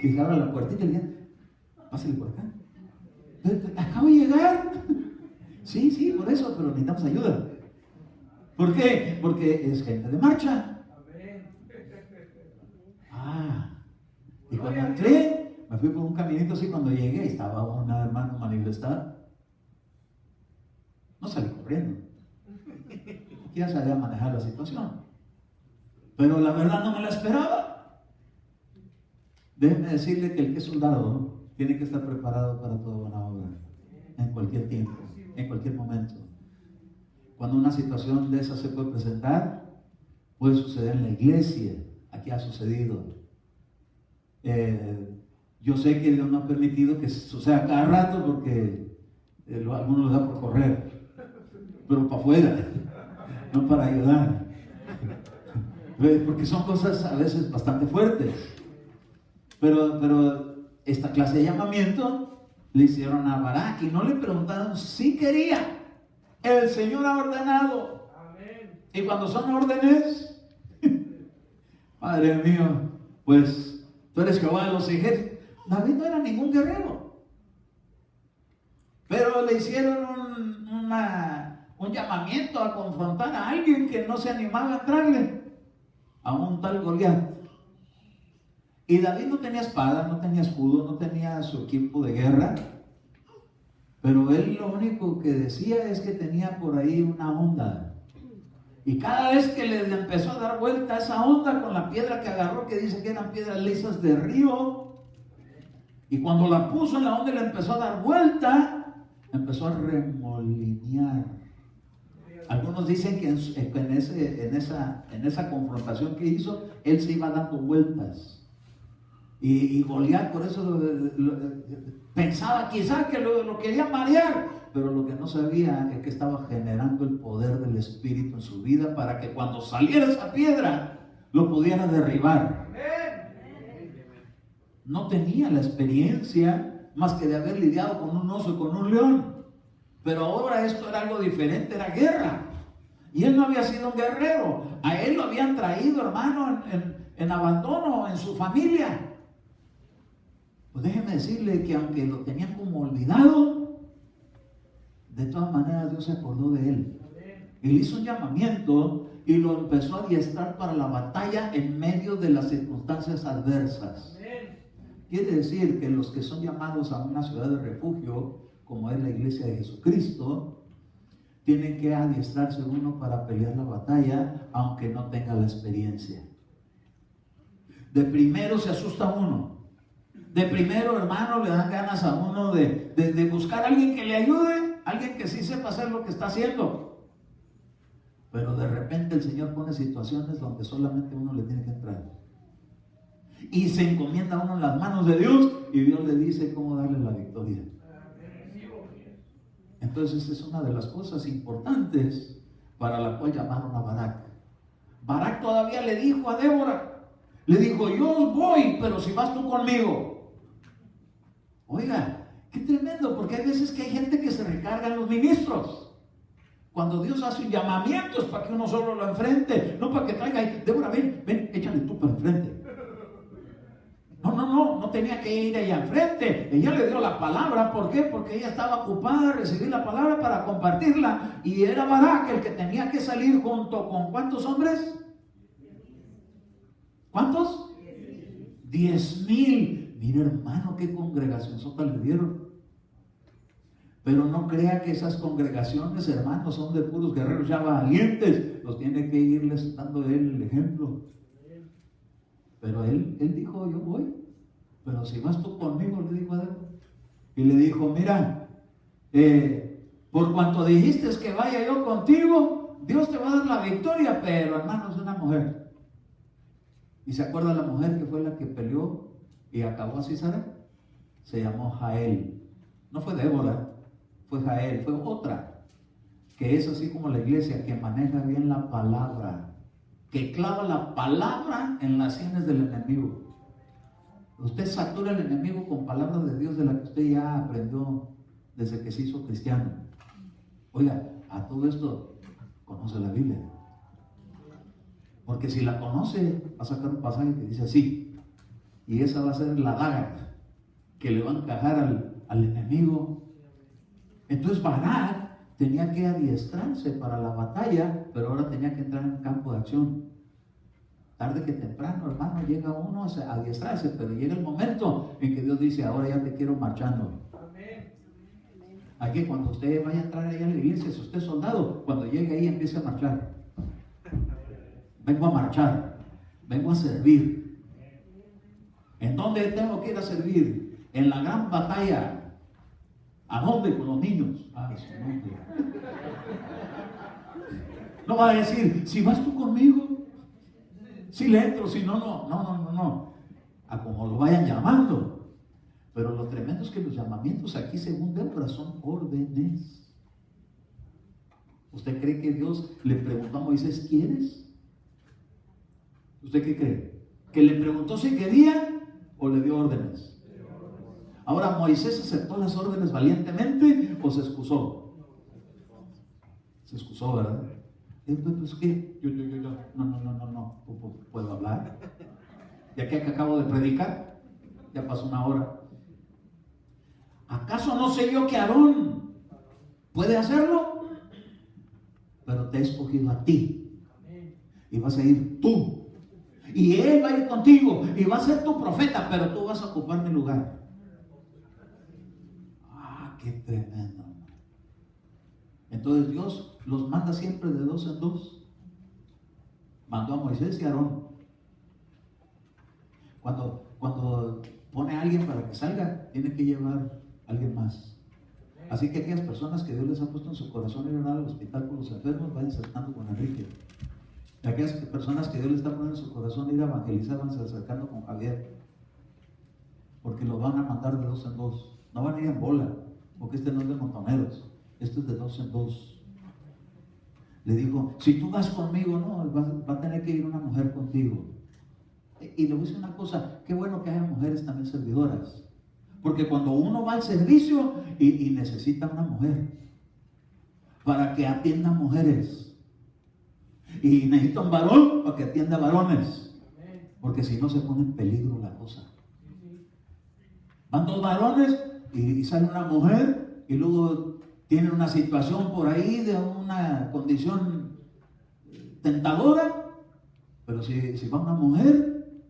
A: Que se abra la puertita y le diga, pásale por acá. Acabo de llegar. Sí, por eso, pero necesitamos ayuda. ¿Por qué? Porque es gente de marcha. Y cuando entré, me fui por un caminito así. Cuando llegué, estaba una hermana manifestada. No salí corriendo. Ya sabía manejar la situación. Pero la verdad no me la esperaba. Déjenme decirle que el que es soldado tiene que estar preparado para toda buena obra. En cualquier tiempo, en cualquier momento. Cuando una situación de esa se puede presentar, puede suceder en la iglesia. Aquí ha sucedido. Yo sé que Dios no ha permitido que suceda cada rato porque algunos lo da por correr, pero para afuera, no para ayudar, porque son cosas a veces bastante fuertes. Pero esta clase de llamamiento le hicieron a Barak y no le preguntaron si quería. El Señor ha ordenado. Amén. Y cuando son órdenes, Padre mío, pues tú eres Jehová de los ejércitos. David no era ningún guerrero, pero le hicieron un llamamiento a confrontar a alguien que no se animaba a entrarle, a un tal Goliat. Y David no tenía espada, no tenía escudo, no tenía su equipo de guerra, pero él lo único que decía es que tenía por ahí una onda. Y cada vez que le empezó a dar vuelta a esa onda con la piedra que agarró, que dice que eran piedras lisas de río, y cuando la puso en la onda y le empezó a dar vuelta, empezó a remolinear. Algunos dicen que en esa confrontación que hizo, él se iba dando vueltas. Y Goliat por eso pensaba quizás que lo quería marear, pero lo que no sabía es que estaba generando el poder del Espíritu en su vida para que cuando saliera esa piedra lo pudiera derribar. No tenía la experiencia más que de haber lidiado con un oso y con un león, pero ahora esto era algo diferente, era guerra. Y él no había sido un guerrero, a él lo habían traído, hermano, en abandono en su familia. Pues déjeme decirle que aunque lo tenían como olvidado, de todas maneras Dios se acordó de él. Él hizo un llamamiento y lo empezó a adiestrar para la batalla en medio de las circunstancias adversas. Quiere decir que los que son llamados a una ciudad de refugio, como es la iglesia de Jesucristo, tienen que adiestrarse uno para pelear la batalla, aunque no tenga la experiencia. De primero se asusta uno. De primero, hermano, le dan ganas a uno de buscar a alguien que le ayude, alguien que sí sepa hacer lo que está haciendo. Pero de repente el Señor pone situaciones donde solamente uno le tiene que entrar. Y se encomienda uno en las manos de Dios y Dios le dice cómo darle la victoria. Entonces es una de las cosas importantes para la cual llamaron a Barak. Barak todavía le dijo a Débora, le dijo, yo voy, pero si vas tú conmigo. Oiga, qué tremendo, porque hay veces que hay gente que se recarga en los ministros. Cuando Dios hace un llamamiento es para que uno solo lo enfrente, no para que traiga ahí, Débora, ven, échale tú para enfrente. No tenía que ir ella enfrente. Ella le dio la palabra. ¿Por qué? Porque ella estaba ocupada de recibir la palabra para compartirla. Y era Barak el que tenía que salir junto con ¿cuántos hombres? ¿Cuántos? 10,000. Mira, hermano, qué congregación sota le dieron. Pero no crea que esas congregaciones, hermanos, son de puros guerreros ya valientes. Los tiene que irles dando él el ejemplo. Pero él dijo, yo voy, pero si vas tú conmigo, le dijo a Débora. Y le dijo, mira, por cuanto dijiste que vaya yo contigo, Dios te va a dar la victoria, pero hermanos, una mujer. ¿Y se acuerda la mujer que fue la que peleó y acabó a Sisara? Se llamó Jael. No fue Débora, fue Jael, fue otra, que es así como la iglesia, que maneja bien la palabra, que clava la palabra en las sienes del enemigo. Usted satura al enemigo con palabras de Dios de la que usted ya aprendió desde que se hizo cristiano. Oiga, a todo esto conoce la Biblia. Porque si la conoce, va a sacar un pasaje que dice así. Y esa va a ser la daga que le va a encajar al enemigo. Entonces Barak tenía que adiestrarse para la batalla, pero ahora tenía que entrar en el campo de acción. Tarde que temprano, hermano, llega uno a adiestrarse, pero llega el momento en que Dios dice, ahora ya te quiero marchando. Aquí cuando usted vaya a entrar allá en la iglesia, si usted es soldado, cuando llegue ahí empiece a marchar. Vengo a marchar, vengo a servir. ¿En dónde tengo que ir a servir? En la gran batalla. ¿A dónde? Con los niños. Ah, su nombre. No va a decir, si vas tú conmigo, si le entro, si no. A como lo vayan llamando. Pero lo tremendo es que los llamamientos aquí, según Débora, son órdenes. ¿Usted cree que Dios le preguntó a Moisés, ¿quieres? ¿Usted qué cree? ¿Que le preguntó si quería o le dio órdenes? Ahora, ¿Moisés aceptó las órdenes valientemente o se excusó? Se excusó, ¿verdad? Entonces, ¿qué? Yo, no, ¿puedo hablar? Ya que acabo de predicar, ya pasó una hora. ¿Acaso no sé yo que Aarón puede hacerlo? Pero te he escogido a ti. Y vas a ir tú. Y él va a ir contigo. Y va a ser tu profeta, pero tú vas a ocupar mi lugar. Qué tremendo. Entonces Dios los manda siempre de dos en dos. Mandó a Moisés y a Aarón. Cuando pone a alguien para que salga, tiene que llevar a alguien más. Así que aquellas personas que Dios les ha puesto en su corazón ir a orar al hospital por los enfermos, vayan acercando con Enrique. Y aquellas personas que Dios les está poniendo en su corazón ir a evangelizar, vayan acercando con Javier. Porque los van a mandar de dos en dos. No van a ir en bola. Porque este no es de montoneros, este es de dos en dos. Le digo, si tú vas conmigo, no, va a tener que ir una mujer contigo. Y le voy a decir una cosa, qué bueno que haya mujeres también servidoras. Porque cuando uno va al servicio y necesita una mujer para que atienda mujeres. Y necesita un varón para que atienda varones. Porque si no se pone en peligro la cosa. Van dos varones y sale una mujer y luego tienen una situación por ahí de una condición tentadora, pero si va una mujer,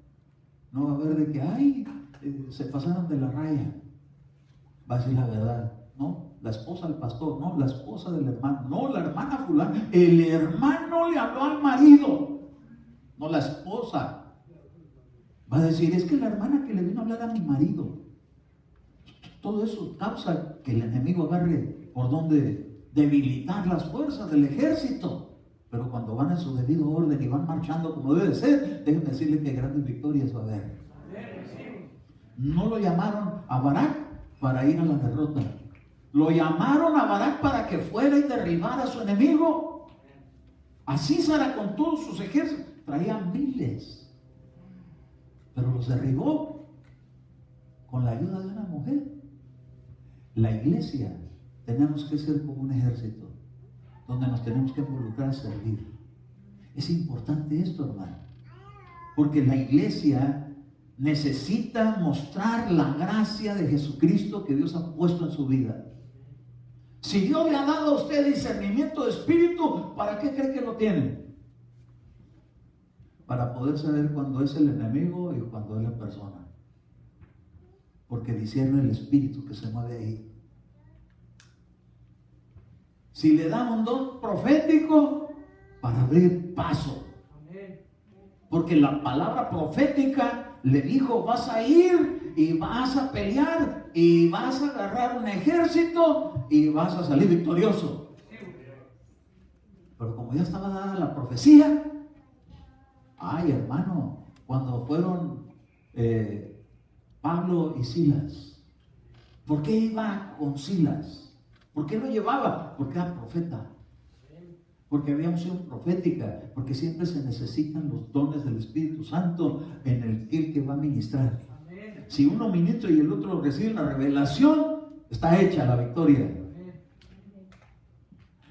A: no va a haber de que se pasaron de la raya. Va a decir la verdad, no, la esposa del pastor, no, la esposa del hermano, no, la hermana fulana, el hermano le habló al marido, no la esposa. Va a decir, es que la hermana que le vino a hablar a mi marido. Todo eso causa que el enemigo agarre por donde debilitar las fuerzas del ejército. Pero cuando van en su debido orden y van marchando como debe ser, déjenme decirles que grandes victorias va a haber. No lo llamaron a Barak para ir a la derrota. Lo llamaron a Barak para que fuera y derribara a su enemigo. A Sísara con todos sus ejércitos. Traía miles. Pero los derribó con la ayuda de una mujer. La iglesia tenemos que ser como un ejército donde nos tenemos que involucrar a servir. Es importante esto, hermano, porque la iglesia necesita mostrar la gracia de Jesucristo que Dios ha puesto en su vida. Si Dios le ha dado a usted discernimiento de espíritu, ¿para qué cree que lo tiene? Para poder saber cuándo es el enemigo y cuándo es la persona. Porque discierne el espíritu que se mueve ahí. Si le da un don profético, para abrir paso. Porque la palabra profética le dijo: vas a ir y vas a pelear y vas a agarrar un ejército y vas a salir victorioso. Pero como ya estaba dada la profecía, ay, hermano, cuando fueron Pablo y Silas, ¿por qué iba con Silas? ¿Por qué lo llevaba? Porque era profeta. Porque había unción profética, porque siempre se necesitan los dones del Espíritu Santo en el que va a ministrar. Si uno ministra y el otro recibe la revelación, está hecha la victoria.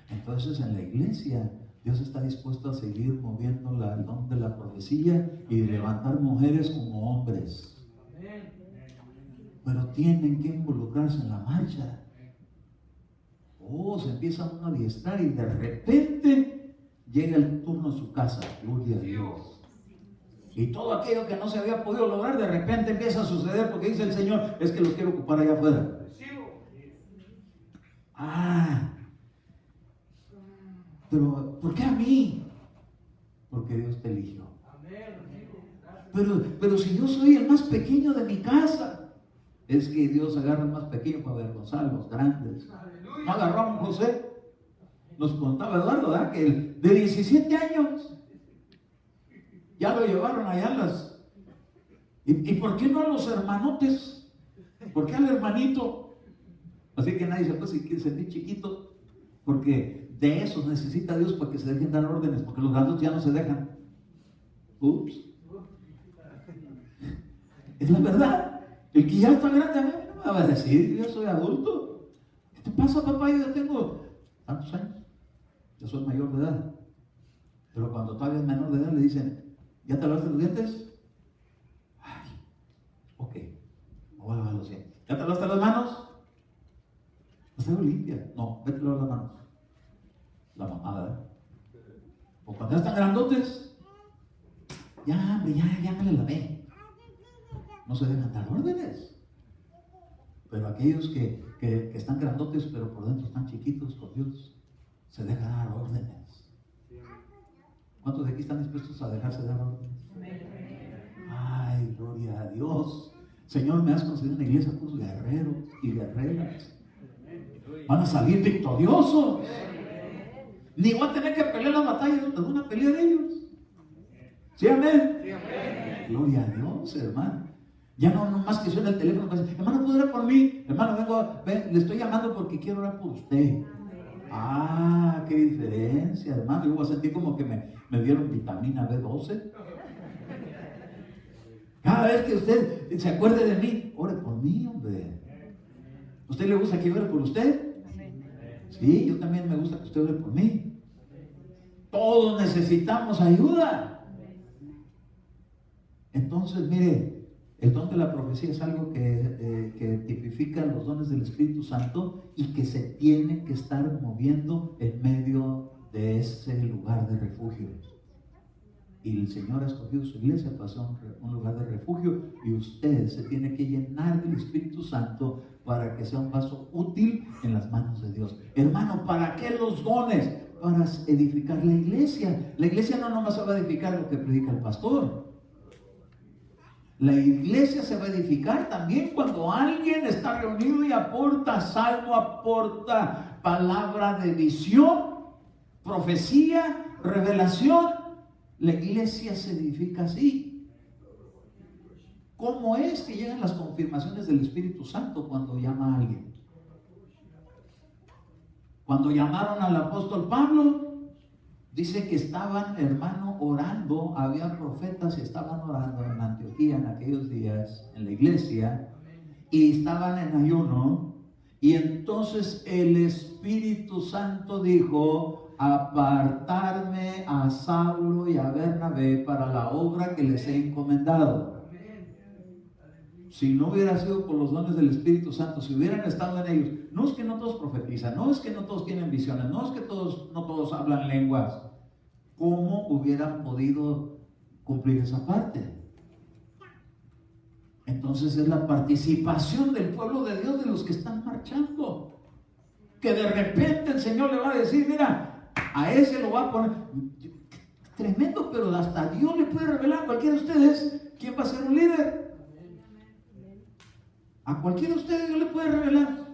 A: Entonces en la iglesia Dios está dispuesto a seguir moviendo el don de la profecía y de levantar mujeres como hombres. Pero tienen que involucrarse en la marcha. Se empieza uno a adiestrar y de repente llega el turno a su casa. Gloria a Dios. Y todo aquello que no se había podido lograr, de repente empieza a suceder, porque dice el Señor: es que los quiero ocupar allá afuera. Pero ¿por qué a mí? Porque Dios te eligió. Pero si yo soy el más pequeño de mi casa, es que Dios agarra al más pequeño para avergonzar a los grandes. No agarró a un José. Nos contaba Eduardo, ¿verdad?, que el de 17 años ya lo llevaron allá a las... ¿Y por qué no a los hermanotes? ¿Por qué al hermanito? Así que nadie se puede sentir chiquito, porque de esos necesita Dios para que se dejen dar órdenes, porque los grandes ya no se dejan. Ups. Es la verdad. El que ya está grande a mí no me va a decir: yo soy adulto. ¿Qué te pasa, papá? Yo ya tengo tantos años. Yo soy mayor de edad. Pero cuando todavía es menor de edad le dicen: ¿ya te lavaste los dientes? Ay, ok, me voy a lavar los dientes. ¿Ya te lavaste las manos? Las tengo limpias. No, vete a lavar las manos. La mamá, ¿verdad? O cuando ya están grandotes: ya, hombre, ya me la lavé. No se dejan dar órdenes. Pero aquellos que están grandotes, pero por dentro están chiquitos con Dios, se dejan dar órdenes. ¿Cuántos de aquí están dispuestos a dejarse dar órdenes? Ay, gloria a Dios. Señor, me has concedido una iglesia con guerreros y guerreras. Van a salir victoriosos. Ni voy a tener que pelear las batallas de una pelea de ellos. ¿Sí, amén? Sí, amén. Gloria a Dios, hermano. Ya no más que suena el teléfono para decir: hermano, ¿puede orar por mí? Hermano, le estoy llamando porque quiero orar por usted. Qué diferencia, hermano. Yo voy a sentir como que me dieron vitamina B12. Cada vez que usted se acuerde de mí, ore por mí, hombre. ¿A usted le gusta que ore por usted? Sí, yo también me gusta que usted ore por mí. Todos necesitamos ayuda. Entonces, mire, el don de la profecía es algo que tipifica los dones del Espíritu Santo y que se tiene que estar moviendo en medio de ese lugar de refugio. Y el Señor ha escogido su iglesia para ser un lugar de refugio, y usted se tiene que llenar del Espíritu Santo para que sea un vaso útil en las manos de Dios. Hermano, ¿para qué los dones? Para edificar la iglesia. La iglesia no nomás se va a edificar lo que predica el pastor. La iglesia se va a edificar también cuando alguien está reunido y aporta salmo, aporta palabra de visión, profecía, revelación. La iglesia se edifica así. ¿Cómo es que llegan las confirmaciones del Espíritu Santo cuando llama a alguien? Cuando llamaron al apóstol Pablo, dice que estaban, hermano, orando. Había profetas y estaban orando en Antioquía en aquellos días, en la iglesia, y estaban en ayuno. Y entonces el Espíritu Santo dijo: apartarme a Saulo y a Bernabé para la obra que les he encomendado. Si no hubiera sido por los dones del Espíritu Santo, si hubieran estado en ellos, no es que no todos profetizan, no es que no todos tienen visiones, no es que no todos hablan lenguas, ¿cómo hubieran podido cumplir esa parte? Entonces es la participación del pueblo de Dios, de los que están marchando, que de repente el Señor le va a decir: mira, a ese lo va a poner. Tremendo, pero hasta Dios le puede revelar a cualquiera de ustedes quién va a ser un líder. A cualquiera de ustedes Dios le puede revelar.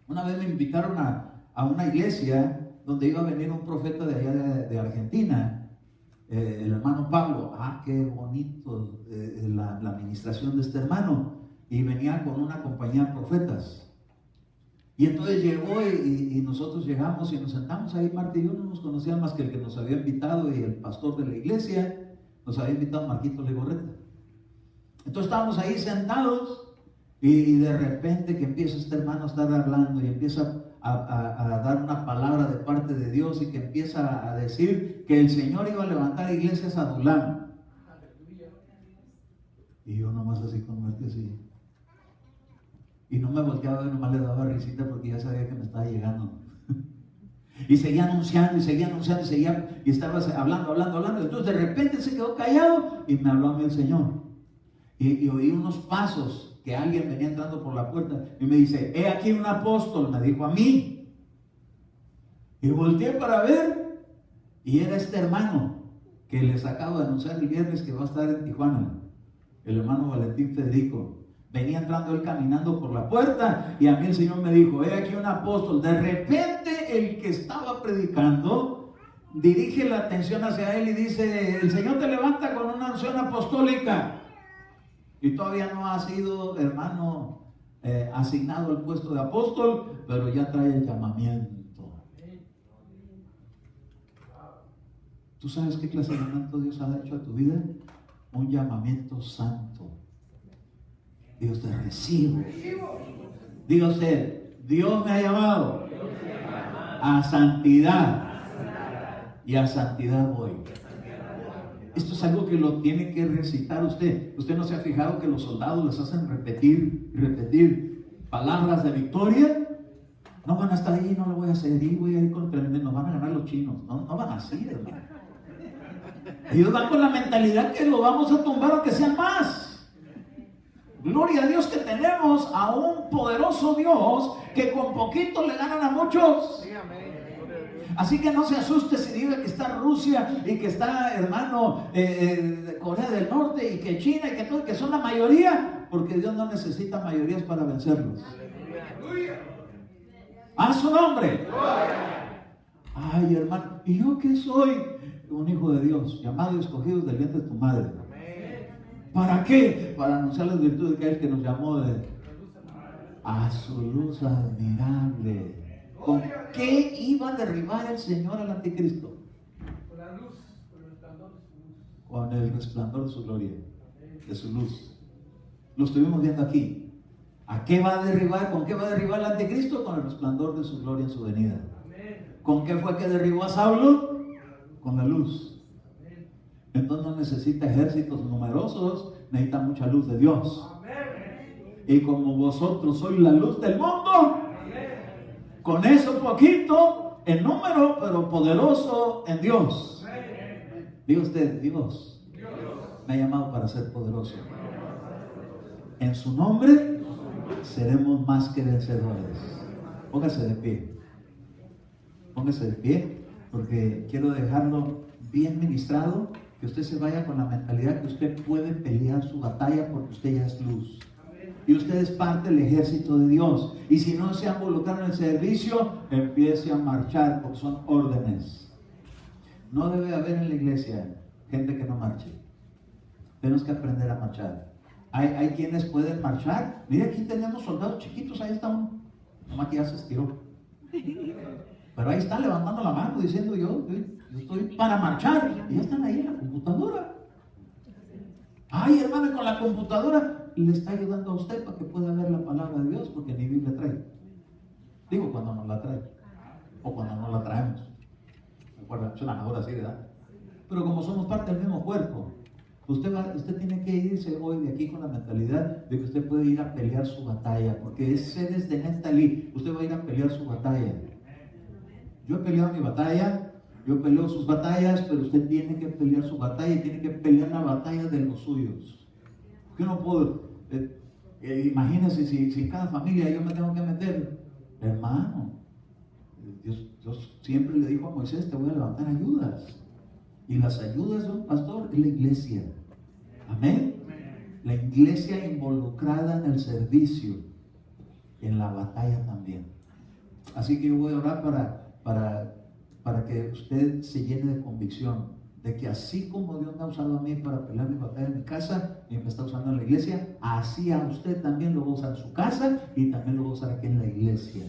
A: Una vez me invitaron a una iglesia donde iba a venir un profeta de allá de Argentina, el hermano Pablo. Qué bonito la administración de este hermano. Y venía con una compañía de profetas. Y entonces llegó y nosotros llegamos y nos sentamos ahí. Marta y yo no nos conocían más que el que nos había invitado, y el pastor de la iglesia nos había invitado, Marquito Legorreta. Entonces estábamos ahí sentados y de repente que empieza este hermano a estar hablando y empieza a dar una palabra de parte de Dios, y que empieza a decir que el Señor iba a levantar iglesias a Dulam. Y yo nomás así con Marta así. Y no me volteaba, nomás le daba risita porque ya sabía que me estaba llegando. Y seguía anunciando, y estaba hablando. Entonces de repente se quedó callado y me habló a mí el Señor. Y oí unos pasos, que alguien venía entrando por la puerta y me dice: he aquí un apóstol, me dijo a mí. Y volteé para ver, y era este hermano que les acabo de anunciar el viernes que va a estar en Tijuana, el hermano Valentín Federico. Venía entrando él caminando por la puerta, y a mí el Señor me dijo: he aquí un apóstol. De repente el que estaba predicando dirige la atención hacia él y dice: el Señor te levanta con una unción apostólica. Y todavía no ha sido, hermano, asignado el puesto de apóstol, pero ya trae el llamamiento. ¿Tú sabes qué clase de llamamiento Dios ha hecho a tu vida? Un llamamiento santo. Dios te recibe. Diga usted: Dios me ha llamado a santidad, y a santidad voy. Esto es algo que lo tiene que recitar usted. ¿Usted no se ha fijado que los soldados les hacen repetir palabras de victoria? No van a estar ahí, no lo voy a hacer, y voy a ir contra el, nos van a ganar los chinos. No van así, hermano. Ellos van con la mentalidad que lo vamos a tumbar o que sean más. Gloria a Dios que tenemos a un poderoso Dios que con poquito le ganan a muchos. Así que no se asuste si dice que está Rusia y que está, hermano, Corea del Norte y que China y que todo, que son la mayoría, porque Dios no necesita mayorías para vencerlos. ¡A su nombre! Ay, hermano, ¿y yo qué soy? Un hijo de Dios, llamado y escogido del vientre de tu madre. ¿Para qué? Para anunciar las virtudes de aquel que nos llamó a su luz admirable. ¿Con qué iba a derribar el Señor al anticristo?
B: Con la luz, con el resplandor de su luz.
A: Con el resplandor de su gloria, de su luz. Lo estuvimos viendo aquí. ¿A qué va a derribar? ¿Con qué va a derribar el anticristo? Con el resplandor de su gloria en su venida. ¿Con qué fue que derribó a Saulo? Con la luz. Entonces no necesita ejércitos numerosos, necesita mucha luz de Dios. Y como vosotros sois la luz del mundo, con eso poquito en número, pero poderoso en Dios. Diga usted: Dios me ha llamado para ser poderoso. En su nombre seremos más que vencedores. Póngase de pie. Póngase de pie, porque quiero dejarlo bien ministrado, que usted se vaya con la mentalidad que usted puede pelear su batalla, porque usted ya es luz. Y usted es parte del ejército de Dios. Y si no se ha involucrado en el servicio, empiece a marchar, porque son órdenes. No debe haber en la iglesia gente que no marche. Tenemos que aprender a marchar. Hay quienes pueden marchar. Mira, aquí tenemos soldados chiquitos. Ahí está uno. Nomás que ya se estiró. Pero ahí está levantando la mano diciendo yo estoy para marchar. Y ya están ahí en la computadora. Ay, hermano, con la computadora le está ayudando a usted para que pueda ver la palabra de Dios, porque ni Biblia trae. Digo, cuando nos la trae. O cuando no la traemos. Suena mejor así, ¿verdad? Pero como somos parte del mismo cuerpo, usted tiene que irse hoy de aquí con la mentalidad de que usted puede ir a pelear su batalla, porque es sedes de Neftalí. Usted va a ir a pelear su batalla. Yo he peleado mi batalla, yo peleo sus batallas, pero usted tiene que pelear su batalla y tiene que pelear la batalla de los suyos. Yo no puedo, imagínense si en cada familia yo me tengo que meter, hermano. Dios siempre le dijo a Moisés, te voy a levantar ayudas. Y las ayudas de un pastor es la iglesia. Amén. La iglesia involucrada en el servicio, en la batalla también. Así que yo voy a orar para que usted se llene de convicción de que así como Dios me ha usado a mí para pelear mi batalla en mi casa y me está usando en la iglesia, así a usted también lo va a usar en su casa y también lo va a usar aquí en la iglesia.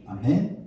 A: Amén.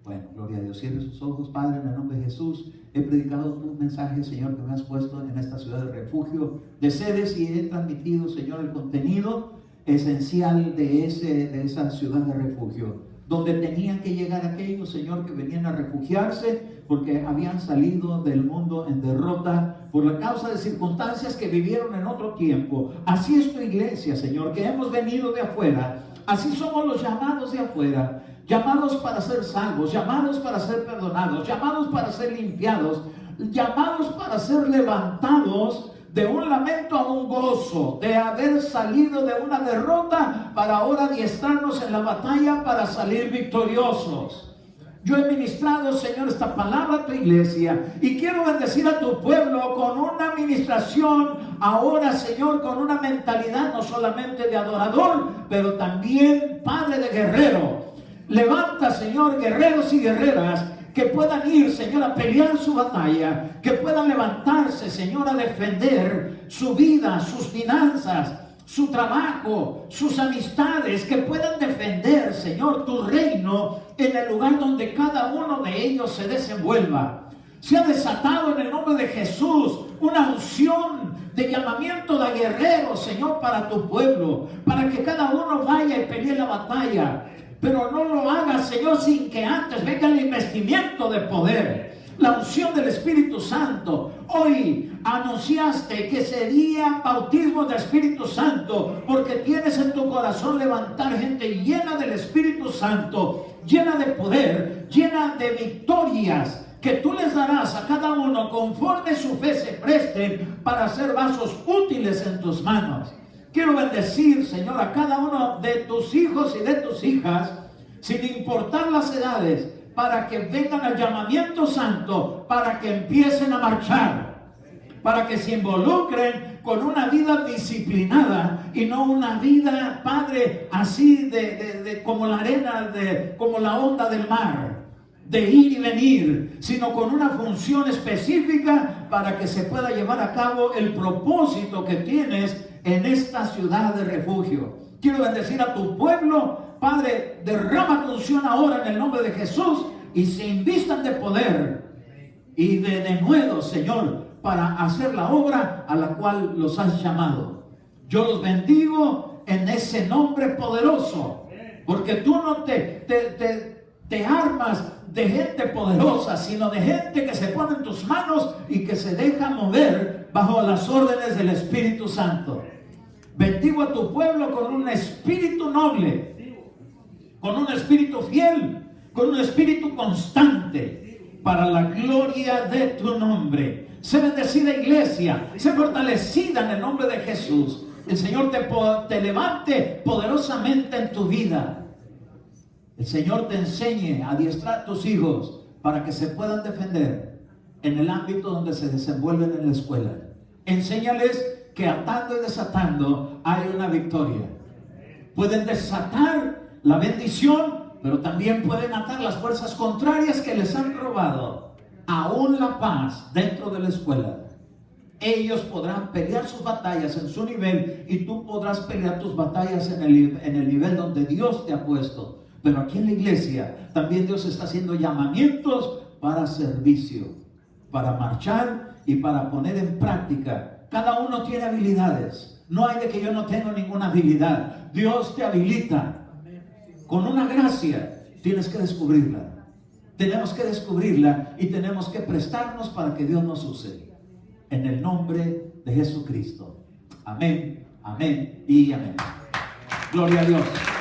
A: Bueno, gloria a Dios. Cierre sus ojos, Padre, en el nombre de Jesús. He predicado tu mensaje, Señor, que me has puesto en esta ciudad de refugio de sedes, y he transmitido, Señor, el contenido esencial de esa ciudad de refugio, donde tenían que llegar aquellos, Señor, que venían a refugiarse porque habían salido del mundo en derrota por la causa de circunstancias que vivieron en otro tiempo. Así es tu iglesia, Señor, que hemos venido de afuera. Así somos los llamados de afuera, llamados para ser salvos, llamados para ser perdonados, llamados para ser limpiados, llamados para ser levantados de un lamento a un gozo, de haber salido de una derrota para ahora adiestrarnos en la batalla para salir victoriosos. Yo he ministrado, Señor, esta palabra a tu iglesia y quiero bendecir a tu pueblo con una administración ahora, Señor, con una mentalidad no solamente de adorador, pero también, Padre, de guerrero. Levanta, Señor, guerreros y guerreras que puedan ir, Señor, a pelear su batalla, que puedan levantarse, Señor, a defender su vida, sus finanzas, su trabajo, sus amistades, que puedan defender, Señor, tu reino en el lugar donde cada uno de ellos se desenvuelva. Se ha desatado en el nombre de Jesús una unción de llamamiento de guerreros, Señor, para tu pueblo, para que cada uno vaya y pelee la batalla. Pero no lo haga, Señor, sin que antes venga el investimiento de poder, la unción del Espíritu Santo. Hoy anunciaste que sería bautismo del Espíritu Santo, porque tienes en tu corazón levantar gente llena del Espíritu Santo, llena de poder, llena de victorias, que tú les darás a cada uno conforme su fe se preste para ser vasos útiles en tus manos. Quiero bendecir, Señor, a cada uno de tus hijos y de tus hijas, sin importar las edades, para que vengan al llamamiento santo, para que empiecen a marchar, para que se involucren con una vida disciplinada y no una vida, Padre, así como la arena, como la onda del mar, de ir y venir, sino con una función específica para que se pueda llevar a cabo el propósito que tienes en esta ciudad de refugio. Quiero bendecir a tu pueblo, Padre, derrama tu unción ahora en el nombre de Jesús y se invistan de poder y de denuedo, Señor, para hacer la obra a la cual los has llamado. Yo los bendigo en ese nombre poderoso, porque tú no te armas de gente poderosa, sino de gente que se pone en tus manos y que se deja mover bajo las órdenes del Espíritu Santo. Bendigo a tu pueblo con un espíritu noble, con un espíritu fiel, con un espíritu constante, para la gloria de tu nombre. Sé bendecida, iglesia, sé fortalecida en el nombre de Jesús. El Señor te levante poderosamente en tu vida. El Señor te enseñe a adiestrar a tus hijos para que se puedan defender en el ámbito donde se desenvuelven en la escuela. Enséñales que atando y desatando hay una victoria. Pueden desatar la bendición, pero también pueden atar las fuerzas contrarias que les han robado aún la paz dentro de la escuela. Ellos podrán pelear sus batallas en su nivel y tú podrás pelear tus batallas en el nivel donde Dios te ha puesto. Pero aquí en la iglesia también Dios está haciendo llamamientos para servicio, para marchar y para poner en práctica. Cada uno tiene habilidades. No hay de que yo no tengo ninguna habilidad. Dios te habilita con una gracia. Tienes que descubrirla. Tenemos que descubrirla y tenemos que prestarnos para que Dios nos use. En el nombre de Jesucristo. Amén, amén y amén. Gloria a Dios.